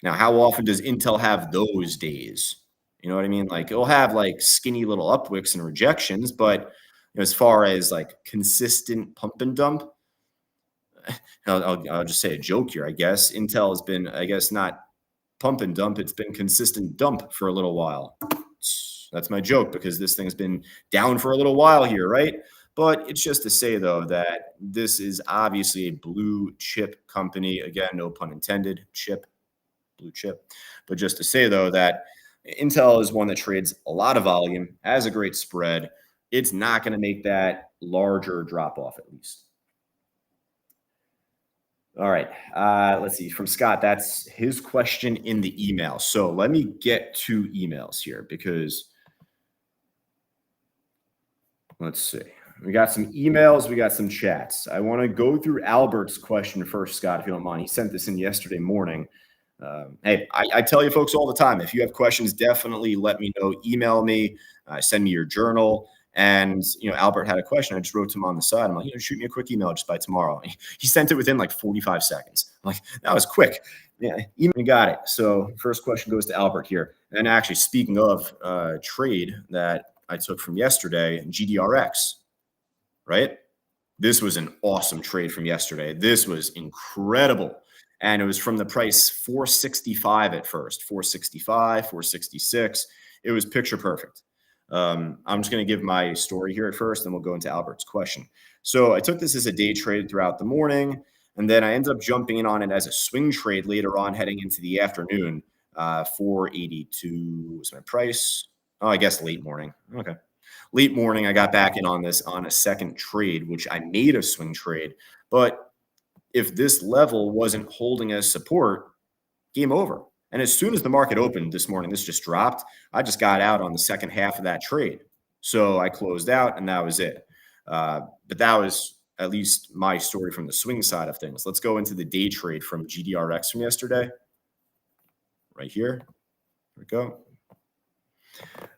A: Now, how often does Intel have those days? You know what I mean? Like it'll have like skinny little upwicks and rejections, but as far as like consistent pump and dump, I'll just say a joke here. I guess Intel has been, I guess, not pump and dump. It's been consistent dump for a little while. That's my joke because this thing's been down for a little while here, right? But it's just to say, though, that this is obviously a blue chip company. Again, no pun intended, blue chip. But just to say, though, that Intel is one that trades a lot of volume, has a great spread. It's not going to make that larger drop off, at least. All right. Let's see. From Scott, that's his question in the email. So let me get to emails here because let's see. We got some emails. We got some chats. I want to go through Albert's question first, Scott, if you don't mind. He sent this in yesterday morning. Hey, I tell you folks all the time, if you have questions, definitely let me know. Email me, send me your journal. And, Albert had a question. I just wrote to him on the side. I'm like, shoot me a quick email just by tomorrow. He sent it within like 45 seconds. I'm like, that was quick. Yeah, even got it. So first question goes to Albert here. And actually, speaking of trade that I took from yesterday, GDRX, right? This was an awesome trade from yesterday. This was incredible. And it was from the price 465 at first, 465, 466. It was picture perfect. I'm just going to give my story here at first, and we'll go into Albert's question. So I took this as a day trade throughout the morning, and then I ended up jumping in on it as a swing trade later on heading into the afternoon. 482 was my price. Oh, I guess late morning. Okay. Late morning, I got back in on this on a second trade, which I made a swing trade. But if this level wasn't holding as support, game over. And as soon as the market opened this morning, this just dropped. I just got out on the second half of that trade. So I closed out and that was it. But that was at least my story from the swing side of things. Let's go into the day trade from GDRX from yesterday. Right here. Here we go.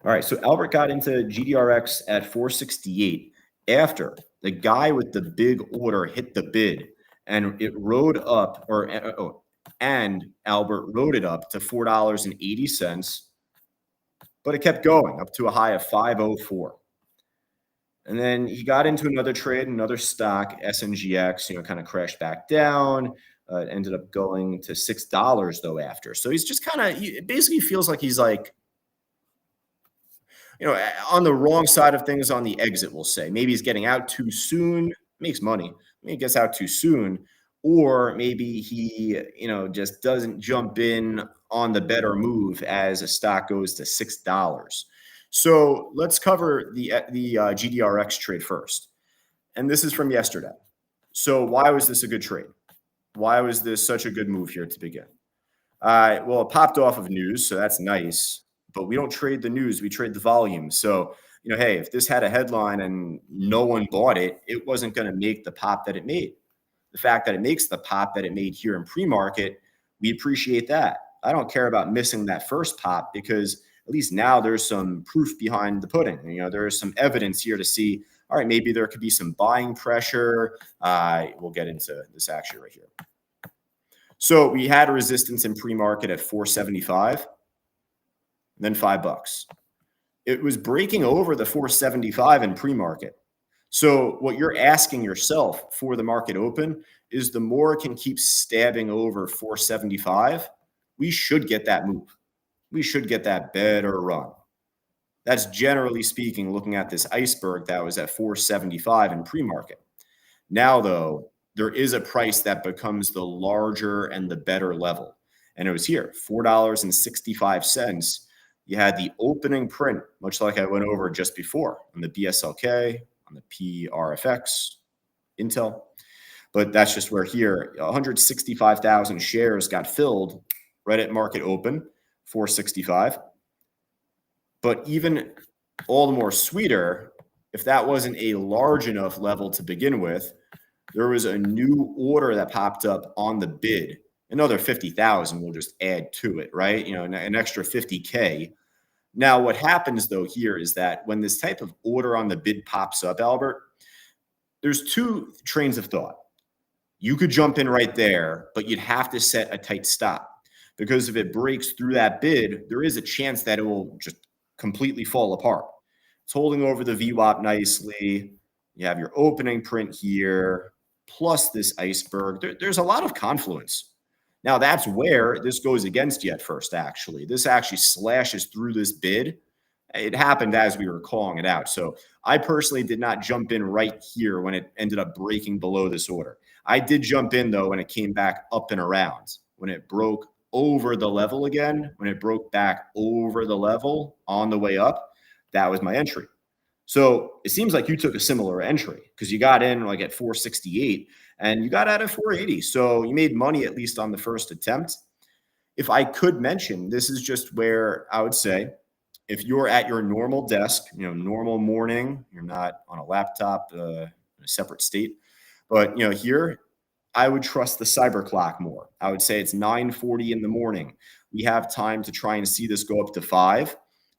A: All right. So Albert got into GDRX at 468 after the guy with the big order hit the bid and it rode up and Albert rode it up to $4.80, but it kept going up to a high of 504. And then he got into another trade, another stock, SNGX, kind of crashed back down. It ended up going to $6 though after. So he's just it basically feels like he's like, on the wrong side of things on the exit, we'll say. Maybe he's getting out too soon, makes money. Maybe he gets out too soon. Or maybe he, just doesn't jump in on the better move as a stock goes to $6. So let's cover the GDRX trade first. And this is from yesterday. So why was this a good trade? Why was this such a good move here to begin? Well, it popped off of news, so that's nice. But we don't trade the news; we trade the volume. So, hey, if this had a headline and no one bought it, it wasn't going to make the pop that it made. The fact that it makes the pop that it made here in pre-market, we appreciate that. I don't care about missing that first pop because at least now there's some proof behind the pudding. There is some evidence here to see. All right, maybe there could be some buying pressure. We'll get into this actually right here. So we had a resistance in pre-market at 475, then $5. It was breaking over the 475 in pre-market. So what you're asking yourself for the market open is the more it can keep stabbing over 475, we should get that move. We should get that better run. That's generally speaking, looking at this iceberg that was at 475 in pre-market. Now, though, there is a price that becomes the larger and the better level. And it was here, $4.65. You had the opening print, much like I went over just before on the BSLK, on the PRFX, Intel. But that's just where here, 165,000 shares got filled right at market open, 465. But even all the more sweeter, if that wasn't a large enough level to begin with, there was a new order that popped up on the bid. Another 50,000 will just add to it, right? An extra 50K. Now, what happens though here is that when this type of order on the bid pops up, Albert, there's two trains of thought. You could jump in right there, but you'd have to set a tight stop because if it breaks through that bid, there is a chance that it will just completely fall apart. It's holding over the VWAP nicely. You have your opening print here, plus this iceberg. There's a lot of confluence. Now, that's where this goes against you at first, actually. This actually slashes through this bid. It happened as we were calling it out. So I personally did not jump in right here when it ended up breaking below this order. I did jump in, though, when it came back up and around. When it broke over the level again, when it broke back over the level on the way up, that was my entry. So it seems like you took a similar entry because you got in like at 468 and you got out at 480. So you made money at least on the first attempt. If I could mention, this is just where I would say if you're at your normal desk, normal morning, you're not on a laptop in a separate state, but here I would trust the cyber clock more. I would say it's 9:40 in the morning. We have time to try and see this go up to 5.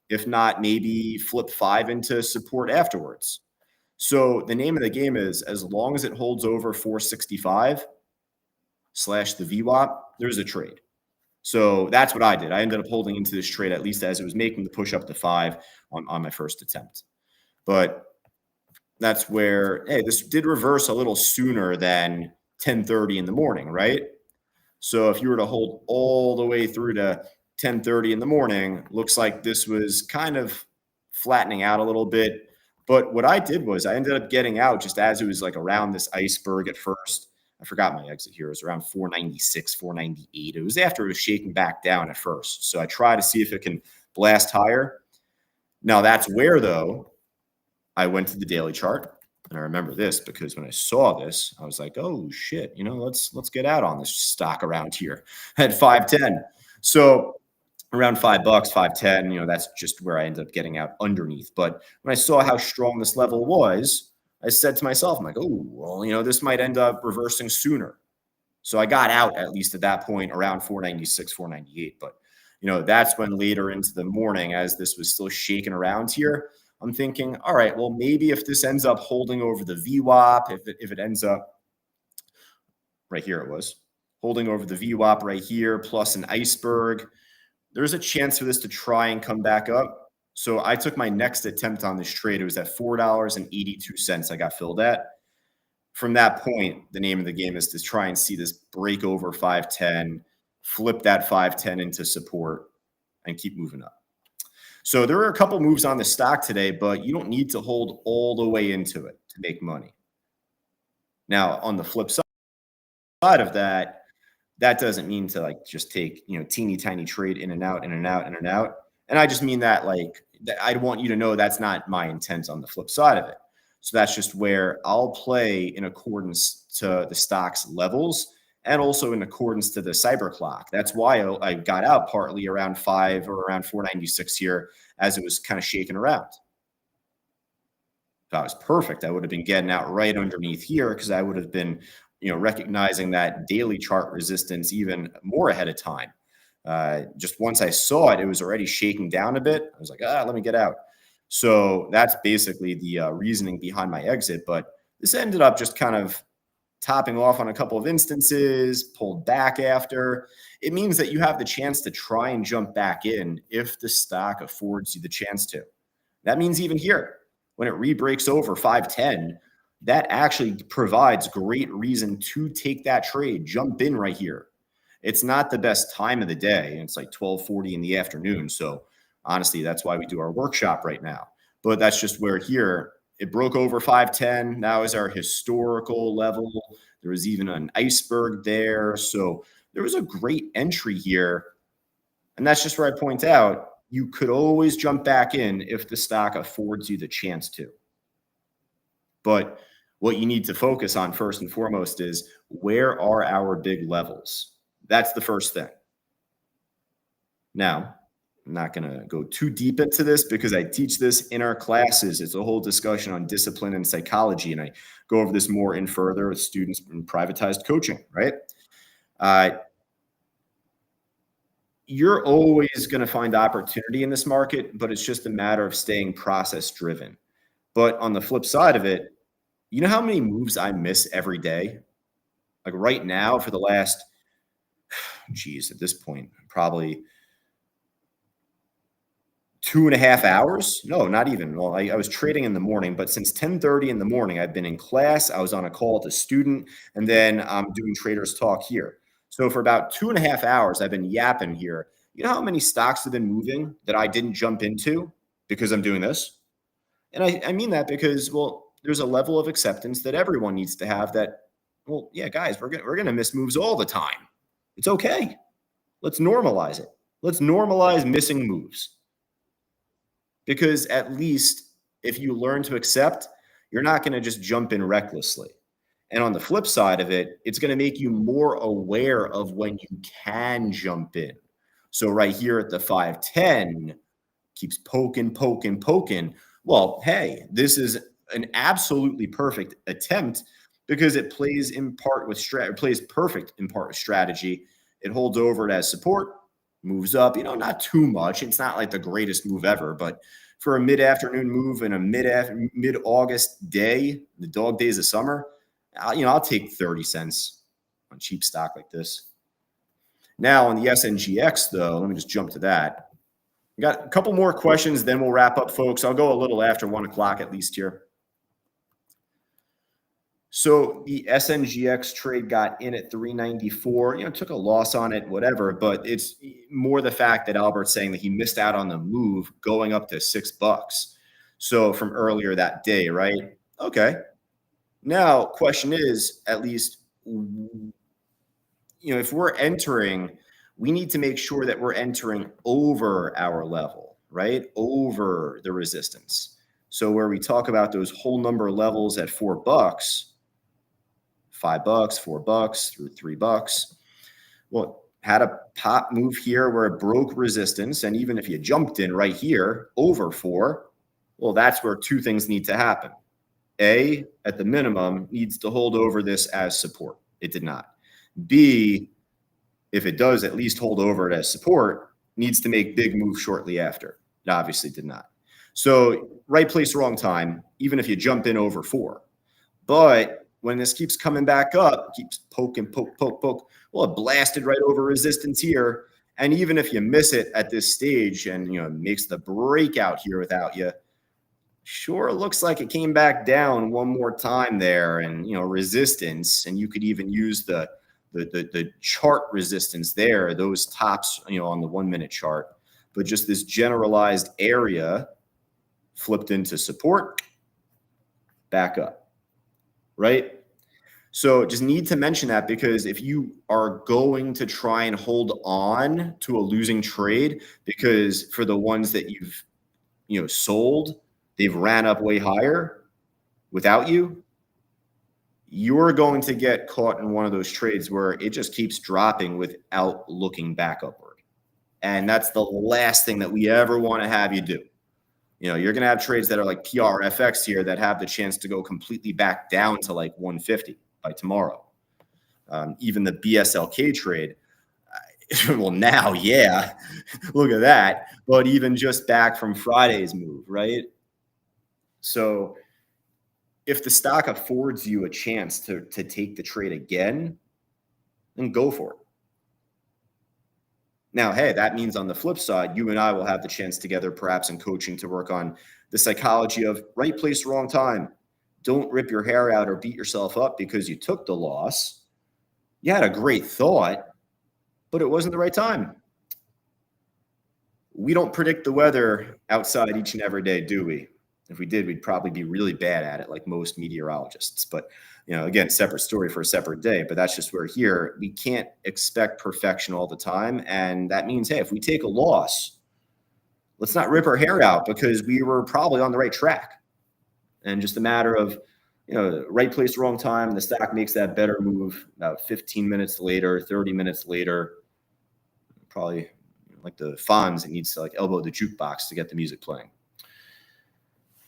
A: If not, maybe flip 5 into support afterwards. So the name of the game is as long as it holds over 465 / the VWAP, there's a trade. So that's what I did. I ended up holding into this trade at least as it was making the push up to 5 on my first attempt. But that's where, hey, this did reverse a little sooner than 10:30 in the morning, right? So if you were to hold all the way through to 10:30 in the morning, looks like this was kind of flattening out a little bit. But what I did was I ended up getting out just as it was like around this iceberg at first. I forgot my exit here. It was around 496, 498. It was after it was shaking back down at first. So I try to see if it can blast higher. Now that's where, though, I went to the daily chart. And I remember this because when I saw this, I was like, oh shit, let's get out on this stock around here at 510. So around $5, 510, that's just where I ended up getting out underneath. But when I saw how strong this level was, I said to myself, I'm like, oh, well, this might end up reversing sooner. So I got out at least at that point around 496, 498. But, that's when later into the morning, as this was still shaking around here, I'm thinking, all right, well, maybe if this ends up holding over the VWAP, if it ends up right here, it was holding over the VWAP right here, plus an iceberg, there's a chance for this to try and come back up. So I took my next attempt on this trade. It was at $4.82 I got filled at. From that point, the name of the game is to try and see this break over 510, flip that 510 into support, and keep moving up. So there are a couple moves on the stock today, but you don't need to hold all the way into it to make money. Now, on the flip side of that, that doesn't mean to just take, teeny tiny trade in and out, in and out, in and out. And I just mean that I want you to know that's not my intent on the flip side of it. So that's just where I'll play in accordance to the stock's levels and also in accordance to the cyber clock. That's why I got out partly around 5 or around 496 here as it was kind of shaking around. That was perfect. I would have been getting out right underneath here because I would have been, recognizing that daily chart resistance even more ahead of time. Just once I saw it, it was already shaking down a bit. I was like, let me get out. So that's basically the reasoning behind my exit. But this ended up just kind of topping off on a couple of instances, pulled back after. It means that you have the chance to try and jump back in if the stock affords you the chance to. That means even here, when it re-breaks over 510, that actually provides great reason to take that trade, jump in right here. It's not the best time of the day. It's like 12:40 in the afternoon. So honestly, that's why we do our workshop right now. But that's just where here it broke over 510. That was our historical level. There was even an iceberg there. So there was a great entry here. And that's just where I point out you could always jump back in if the stock affords you the chance to. But what you need to focus on first and foremost is where are our big levels? That's the first thing. Now, I'm not going to go too deep into this because I teach this in our classes. It's a whole discussion on discipline and psychology, and I go over this more in further with students in privatized coaching, right? You're always going to find opportunity in this market, but it's just a matter of staying process driven. But on the flip side of it, you know how many moves I miss every day? Like right now for the last, at this point, probably 2.5 hours. No, not even. Well, I was trading in the morning, but since 10:30 in the morning, I've been in class. I was on a call with a student, and then I'm doing Traders Talk here. So for about 2.5 hours, I've been yapping here. You know how many stocks have been moving that I didn't jump into because I'm doing this? And I mean that because, well, there's a level of acceptance that everyone needs to have that, well, yeah, guys, we're gonna miss moves all the time. It's okay. Let's normalize it. Let's normalize missing moves. Because at least if you learn to accept, you're not going to just jump in recklessly. And on the flip side of it, it's going to make you more aware of when you can jump in. So right here at the 510 keeps poking, poking, poking. Well, hey, this is an absolutely perfect attempt because it plays in part with plays perfect in part with strategy. It holds over it as support, moves up, not too much. It's not like the greatest move ever, but for a mid-afternoon move in a mid-August day, the dog days of summer, I'll take 30 cents on cheap stock like this. Now on the SNGX, though, let me just jump to that. We got a couple more questions, then we'll wrap up, folks. I'll go a little after 1 o'clock at least here. So the SNGX trade got in at 394, took a loss on it, whatever, but it's more the fact that Albert's saying that he missed out on the move going up to $6. So from earlier that day, right? Okay. Now, question is, at least, if we're entering, we need to make sure that we're entering over our level, right? Over the resistance. So where we talk about those whole number levels at $4, $5, $4 through $3. Well, had a pop move here where it broke resistance. And even if you jumped in right here over 4, well, that's where two things need to happen. A, at the minimum, needs to hold over this as support. It did not. B, if it does at least hold over it as support, needs to make big moves shortly after. It obviously did not. So right place, wrong time, even if you jump in over 4. But when this keeps coming back up, keeps poking, poke, well, it blasted right over resistance here. And even if you miss it at this stage and, makes the breakout here without you, sure looks like it came back down one more time there and, resistance. And you could even use the chart resistance there, those tops, on the 1-minute chart. But just this generalized area flipped into support, back up. Right? So just need to mention that because if you are going to try and hold on to a losing trade, because for the ones that you've sold, they've ran up way higher without you, you're going to get caught in one of those trades where it just keeps dropping without looking back upward. And that's the last thing that we ever want to have you do. You're going to have trades that are like PRFX here that have the chance to go completely back down to like 150 by tomorrow. Even the BSLK trade, well, now, yeah, look at that. But even just back from Friday's move, right? So if the stock affords you a chance to take the trade again, then go for it. Now, hey, that means on the flip side, you and I will have the chance together, perhaps in coaching, to work on the psychology of right place, wrong time. Don't rip your hair out or beat yourself up because you took the loss. You had a great thought, but it wasn't the right time. We don't predict the weather outside each and every day, do we? If we did, we'd probably be really bad at it, like most meteorologists. But, again, separate story for a separate day. But that's just where here we can't expect perfection all the time. And that means, hey, if we take a loss, let's not rip our hair out because we were probably on the right track. And just a matter of, right place, wrong time. The stock makes that better move about 15 minutes later, 30 minutes later. Probably like the Fonz, it needs to like elbow the jukebox to get the music playing.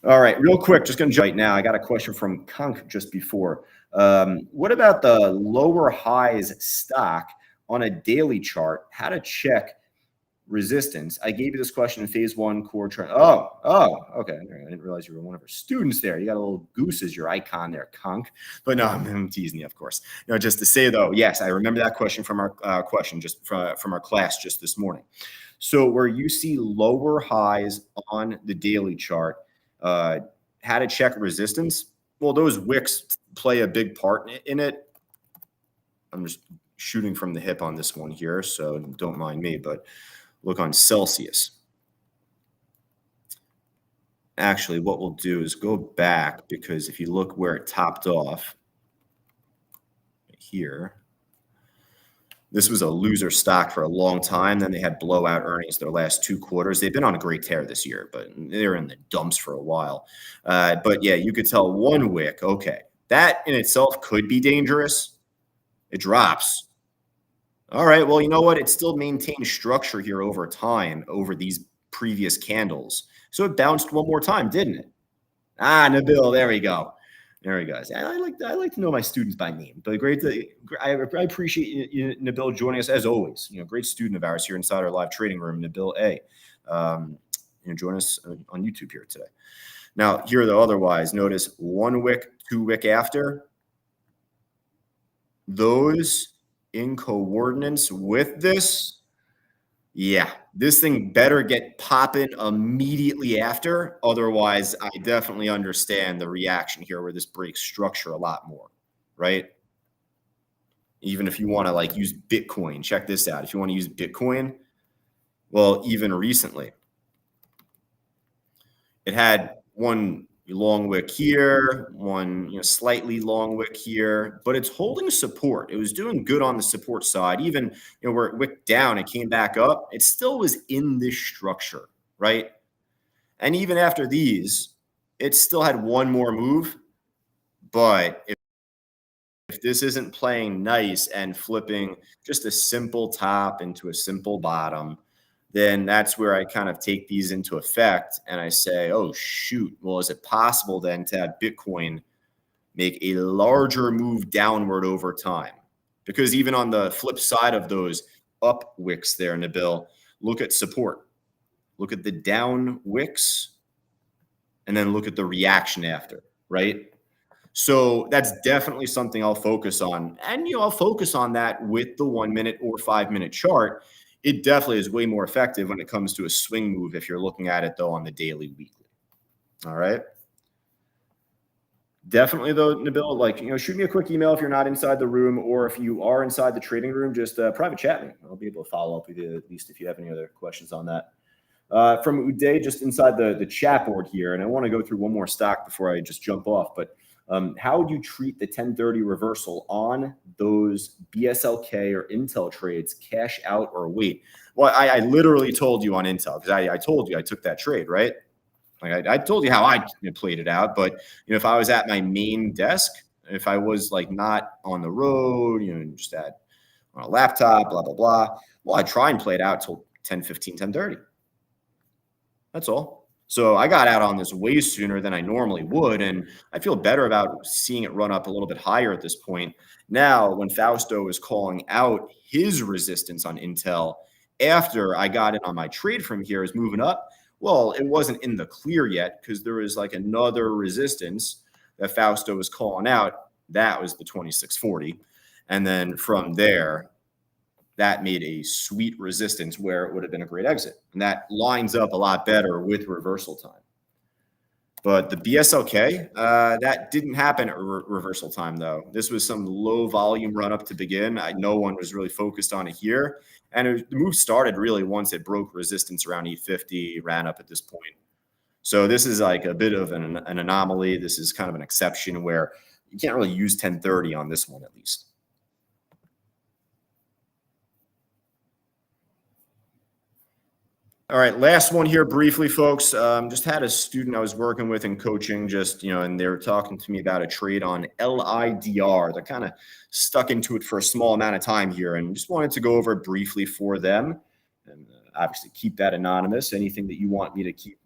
A: All right, real quick, just going to jump right now. I got a question from Kunk just before. What about the lower highs stock on a daily chart? How to check resistance? I gave you this question in phase one core chart. Oh, okay. I didn't realize you were one of our students there. You got a little goose as your icon there, Kunk. But no, I'm teasing you, of course. Just to say though, yes, I remember that question from our from our class just this morning. So where you see lower highs on the daily chart, how to check resistance? Well, those wicks play a big part in it. I'm just shooting from the hip on this one here, so don't mind me, but look on Celsius. Actually, what we'll do is go back, because if you look where it topped off here, this was a loser stock for a long time. Then they had blowout earnings their last 2 quarters. They've been on a great tear this year, but they're in the dumps for a while. But yeah, you could tell one wick, okay, that in itself could be dangerous. It drops. All right, well, you know what? It still maintains structure here over time, over these previous candles. So it bounced one more time, didn't it? Nabil, there we go. There he goes. I like to know my students by name. But I appreciate you, Nabil, joining us as always. Great student of ours here inside our live trading room, Nabil A. Join us on YouTube here today. Now, here though, otherwise, notice 1 wick, 2 wick after. Those in coordinates with this. Yeah, this thing better get popping immediately after. Otherwise, I definitely understand the reaction here where this breaks structure a lot more, right? Even if you want to use Bitcoin, check this out. If you want to use Bitcoin, well, even recently, it had one long wick here, one slightly long wick here, but it's holding support. It was doing good on the support side. Even where it wicked down, it came back up. It still was in this structure, right? And even after these, it still had one more move. But if this isn't playing nice and flipping just a simple top into a simple bottom, then that's where I kind of take these into effect and I say, oh, shoot. Well, is it possible then to have Bitcoin make a larger move downward over time? Because even on the flip side of those up wicks there, Nabil, look at support. Look at the down wicks and then look at the reaction after, right? So that's definitely something I'll focus on. And, I'll focus on that with the 1 minute or 5 minute chart. It definitely is way more effective when it comes to a swing move if you're looking at it, though, on the daily, weekly. All right. Definitely, though, Nabil, shoot me a quick email if you're not inside the room, or if you are inside the trading room, just private chat me. I'll be able to follow up with you, at least if you have any other questions on that. From Uday, just inside the chat board here, and I want to go through one more stock before I just jump off, but how would you treat the 1030 reversal on those BSLK or Intel trades, cash out or wait? Well, I literally told you on Intel, because I told you I took that trade, right? I told you how I played it out. But if I was at my main desk, If I was like not on the road, just on a laptop, blah, blah, blah, well, I try and play it out till 10:15, 10:30. That's all. So I got out on this way sooner than I normally would, and I feel better about seeing it run up a little bit higher at this point. Now, when Fausto is calling out his resistance on Intel after I got in on my trade from here is moving up, well, it wasn't in the clear yet because there was like another resistance that Fausto was calling out. That was the 2640. And then from there, that made a sweet resistance where it would have been a great exit. And that lines up a lot better with reversal time. But the BSLK, that didn't happen at reversal time, though. This was some low volume run up to begin. No one was really focused on it here. And the move started really once it broke resistance around E50, ran up at this point. So this is like a bit of an anomaly. This is kind of an exception where you can't really use 1030 on this one, at least. All right, last one here briefly, folks. Just had a student I was working with in coaching, and they were talking to me about a trade on LIDR. They're kind of stuck into it for a small amount of time here, and just wanted to go over it briefly for them. And obviously, keep that anonymous. Anything that you want me to keep,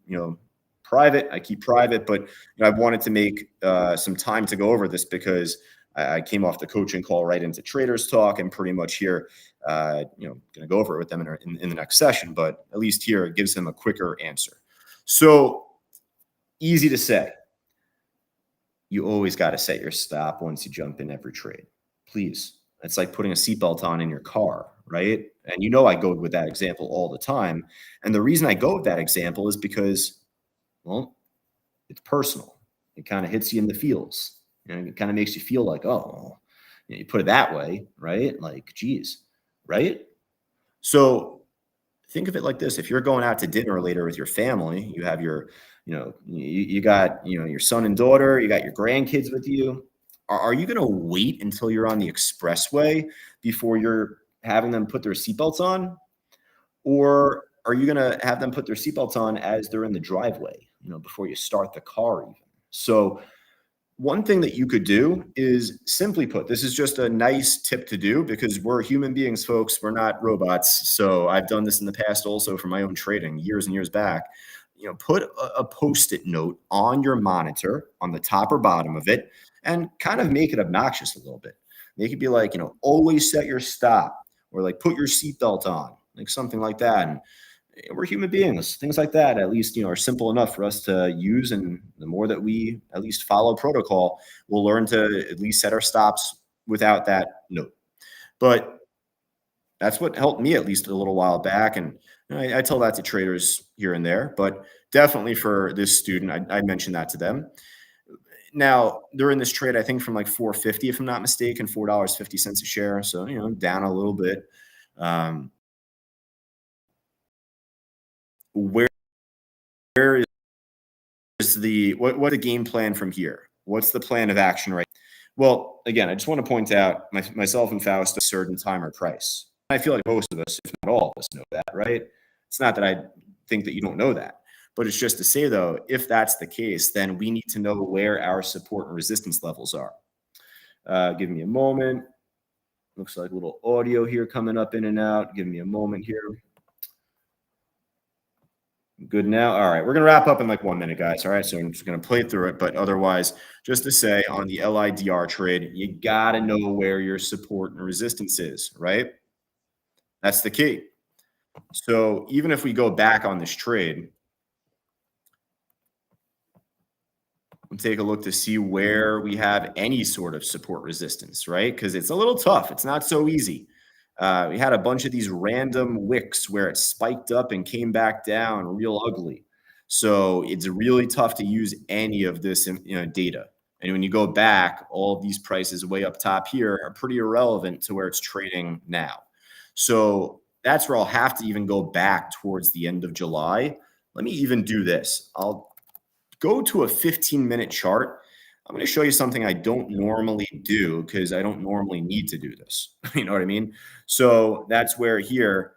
A: private, I keep private. But I wanted to make some time to go over this because I came off the coaching call right into traders talk, and pretty much here, going to go over it with them in the next session. But at least here, it gives them a quicker answer. So easy to say. You always got to set your stop once you jump in every trade. Please. It's like putting a seatbelt on in your car, right? And I go with that example all the time. And the reason I go with that example is because, well, it's personal. It kind of hits you in the feels. It kind of makes you feel like, oh, you put it that way, right? Like, geez, right? So think of it like this. If you're going out to dinner later with your family, you have your, you got, your son and daughter, you got your grandkids with you. Are you going to wait until you're on the expressway before you're having them put their seatbelts on? Or are you going to have them put their seatbelts on as they're in the driveway, before you start the car even? So one thing that you could do is simply put, this is just a nice tip to do because we're human beings, folks. We're not robots. So I've done this in the past also for my own trading years and years back. Put a Post-it note on your monitor on the top or bottom of it and kind of make it obnoxious a little bit. Make it be like, always set your stop or like put your seatbelt on, like something like that. And we're human beings. Things like that, at least, are simple enough for us to use. And the more that we at least follow protocol, we'll learn to at least set our stops without that note. But that's what helped me at least a little while back. And I tell that to traders here and there, but definitely for this student, I mentioned that to them. Now they're in this trade, I think from like 450, if I'm not mistaken, $4.50 a share. So, down a little bit. Where is what's the game plan from here? What's the plan of action, right? Well, again, I just want to point out myself and Faust a certain time or price. I feel like most of us, if not all of us, know that, right? It's not that I think that you don't know that, but it's just to say, though, if that's the case, then we need to know where our support and resistance levels are. Give me a moment. Looks like a little audio here coming up in and out. Give me a moment here. Good now. All right. We're going to wrap up in like 1 minute, guys. All right. So I'm just going to play through it. But otherwise, just to say on the LIDR trade, you got to know where your support and resistance is, right? That's the key. So even if we go back on this trade, we'll take a look to see where we have any sort of support resistance, right? Because it's a little tough. It's not so easy. We had a bunch of these random wicks where it spiked up and came back down real ugly. So it's really tough to use any of this data. And when you go back, all of these prices way up top here are pretty irrelevant to where it's trading now. So that's where I'll have to even go back towards the end of July. Let me even do this. I'll go to a 15-minute chart. I'm going to show you something I don't normally do because I don't normally need to do this. You know what I mean? So that's where here,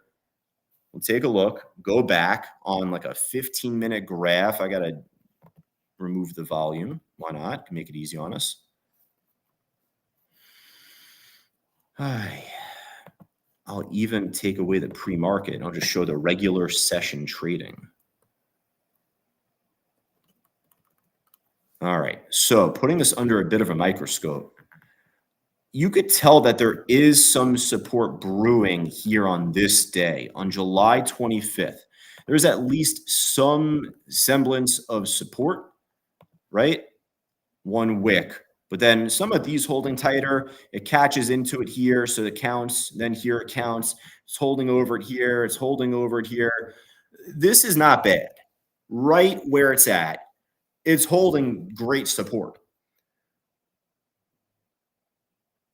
A: we'll take a look, go back on like a 15-minute graph. I got to remove the volume. Why not? Make it easy on us. I'll even take away the pre-market. And I'll just show the regular session trading. All right. So putting this under a bit of a microscope, you could tell that there is some support brewing here on this day, on July 25th. There's at least some semblance of support, right? One wick. But then some of these holding tighter, it catches into it here, so it counts. Then here it counts. It's holding over it here. It's holding over it here. This is not bad. Right where it's at, it's holding great support.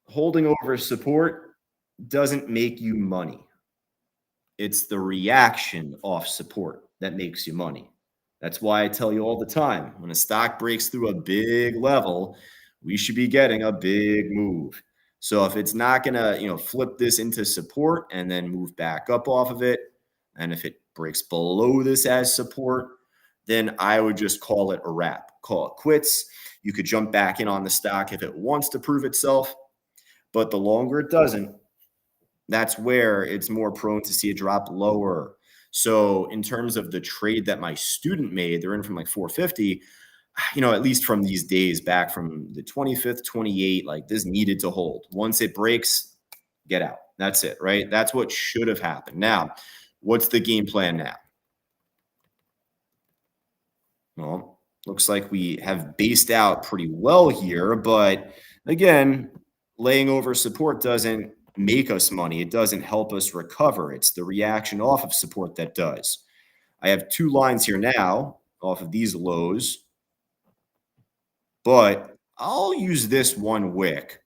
A: Holding over support doesn't make you money. It's the reaction off support that makes you money. That's why I tell you all the time, when a stock breaks through a big level, we should be getting a big move. So if it's not going to, flip this into support and then move back up off of it, and if it breaks below this as support, then I would just call it a wrap, call it quits. You could jump back in on the stock if it wants to prove itself, but the longer it doesn't, that's where it's more prone to see a drop lower. So in terms of the trade that my student made, they're in from like 450, at least from these days back from the 25th, 28, like this needed to hold. Once it breaks, get out. That's it, right? That's what should have happened. Now, what's the game plan now? Well, looks like we have based out pretty well here, but again, laying over support doesn't make us money. It doesn't help us recover. It's the reaction off of support that does. I have two lines here now off of these lows, but I'll use this one wick.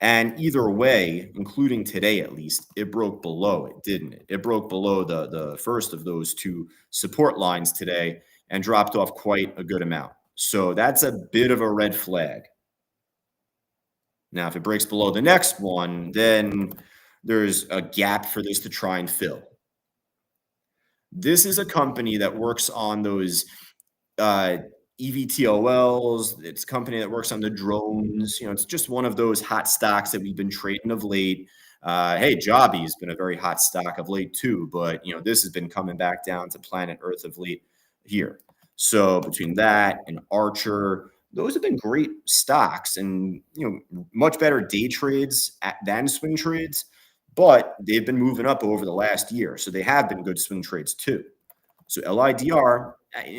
A: And either way, including today at least, it broke below it, didn't it? It broke below the first of those two support lines today and dropped off quite a good amount. So that's a bit of a red flag. Now, if it breaks below the next one, then there's a gap for this to try and fill. This is a company that works on those EVTOLs. It's a company that works on the drones. It's just one of those hot stocks that we've been trading of late. Hey, Jobby has been a very hot stock of late too, but this has been coming back down to planet Earth of late here. So between that and Archer, those have been great stocks and much better day trades than swing trades, but they've been moving up over the last year. So they have been good swing trades too. So LIDR,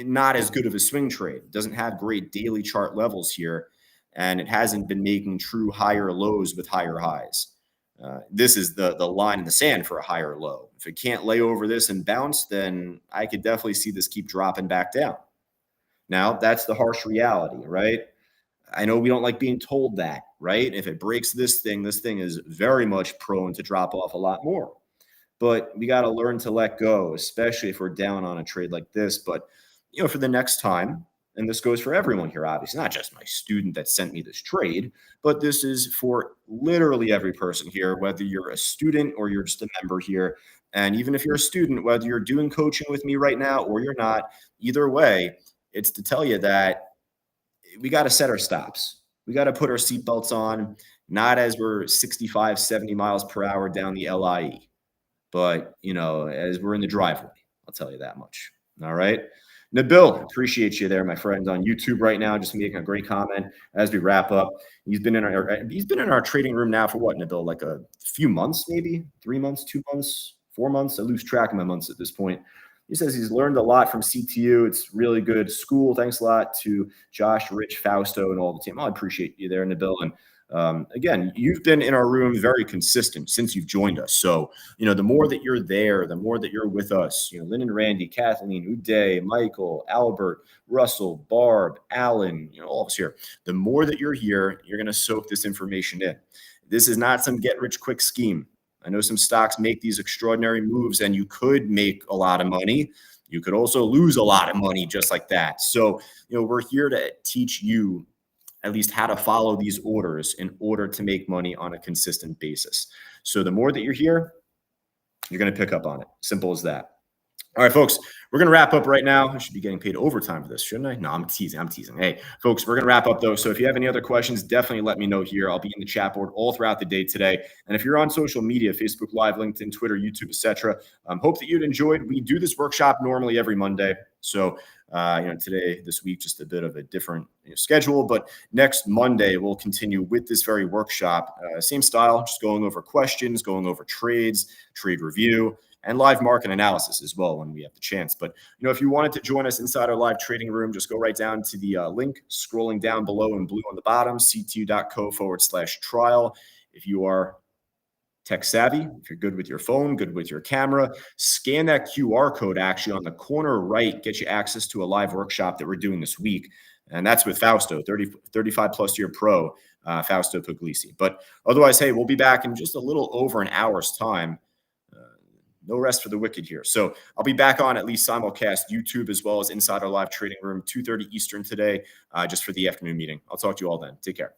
A: not as good of a swing trade. It doesn't have great daily chart levels here, and it hasn't been making true higher lows with higher highs. This is the line in the sand for a higher low. If it can't lay over this and bounce, then I could definitely see this keep dropping back down. Now, that's the harsh reality, right? I know we don't like being told that, right? If it breaks this thing is very much prone to drop off a lot more. But we got to learn to let go, especially if we're down on a trade like this. But, for the next time, and this goes for everyone here, obviously, not just my student that sent me this trade, but this is for literally every person here, whether you're a student or you're just a member here. And even if you're a student, whether you're doing coaching with me right now or you're not, either way, it's to tell you that we got to set our stops. We got to put our seatbelts on, not as we're 65, 70 miles per hour down the LIE, but, as we're in the driveway. I'll tell you that much. All right. Nabil, appreciate you there, my friend, on YouTube right now, just making a great comment as we wrap up. He's been in our trading room now for what, Nabil, like a few months, maybe 3 months, 2 months, 4 months. I lose track of my months at this point. He says he's learned a lot from CTU. It's really good school. Thanks a lot to Josh, Rich, Fausto, and all the team. I appreciate you there, Nabil. And again, you've been in our room very consistent since you've joined us. So, the more that you're there, the more that you're with us, Lynn and Randy, Kathleen, Uday, Michael, Albert, Russell, Barb, Alan, all of us here, the more that you're here, you're going to soak this information in. This is not some get rich quick scheme. I know some stocks make these extraordinary moves and you could make a lot of money. You could also lose a lot of money just like that. So, we're here to teach you at least how to follow these orders in order to make money on a consistent basis. So the more that you're here, you're going to pick up on it. Simple as that. All right, folks, we're going to wrap up right now. I should be getting paid overtime for this, shouldn't I? No, I'm teasing. I'm teasing. Hey, folks, we're going to wrap up, though. So if you have any other questions, definitely let me know here. I'll be in the chat board all throughout the day today. And if you're on social media, Facebook Live, LinkedIn, Twitter, YouTube, etc., hope that you'd enjoyed. We do this workshop normally every Monday. So, today, this week, just a bit of a different schedule. But next Monday, we'll continue with this very workshop. Same style, just going over questions, going over trades, trade review, and live market analysis as well when we have the chance. But, if you wanted to join us inside our live trading room, just go right down to the link scrolling down below in blue on the bottom, ctu.co/trial. If you are tech savvy, if you're good with your phone, good with your camera, scan that QR code actually on the corner right, get you access to a live workshop that we're doing this week. And that's with Fausto, 35 plus year pro, Fausto Pugliese. But otherwise, hey, we'll be back in just a little over an hour's time. No rest for the wicked here. So I'll be back on at least simulcast YouTube as well as inside our live trading room, 2:30 Eastern today, just for the afternoon meeting. I'll talk to you all then. Take care.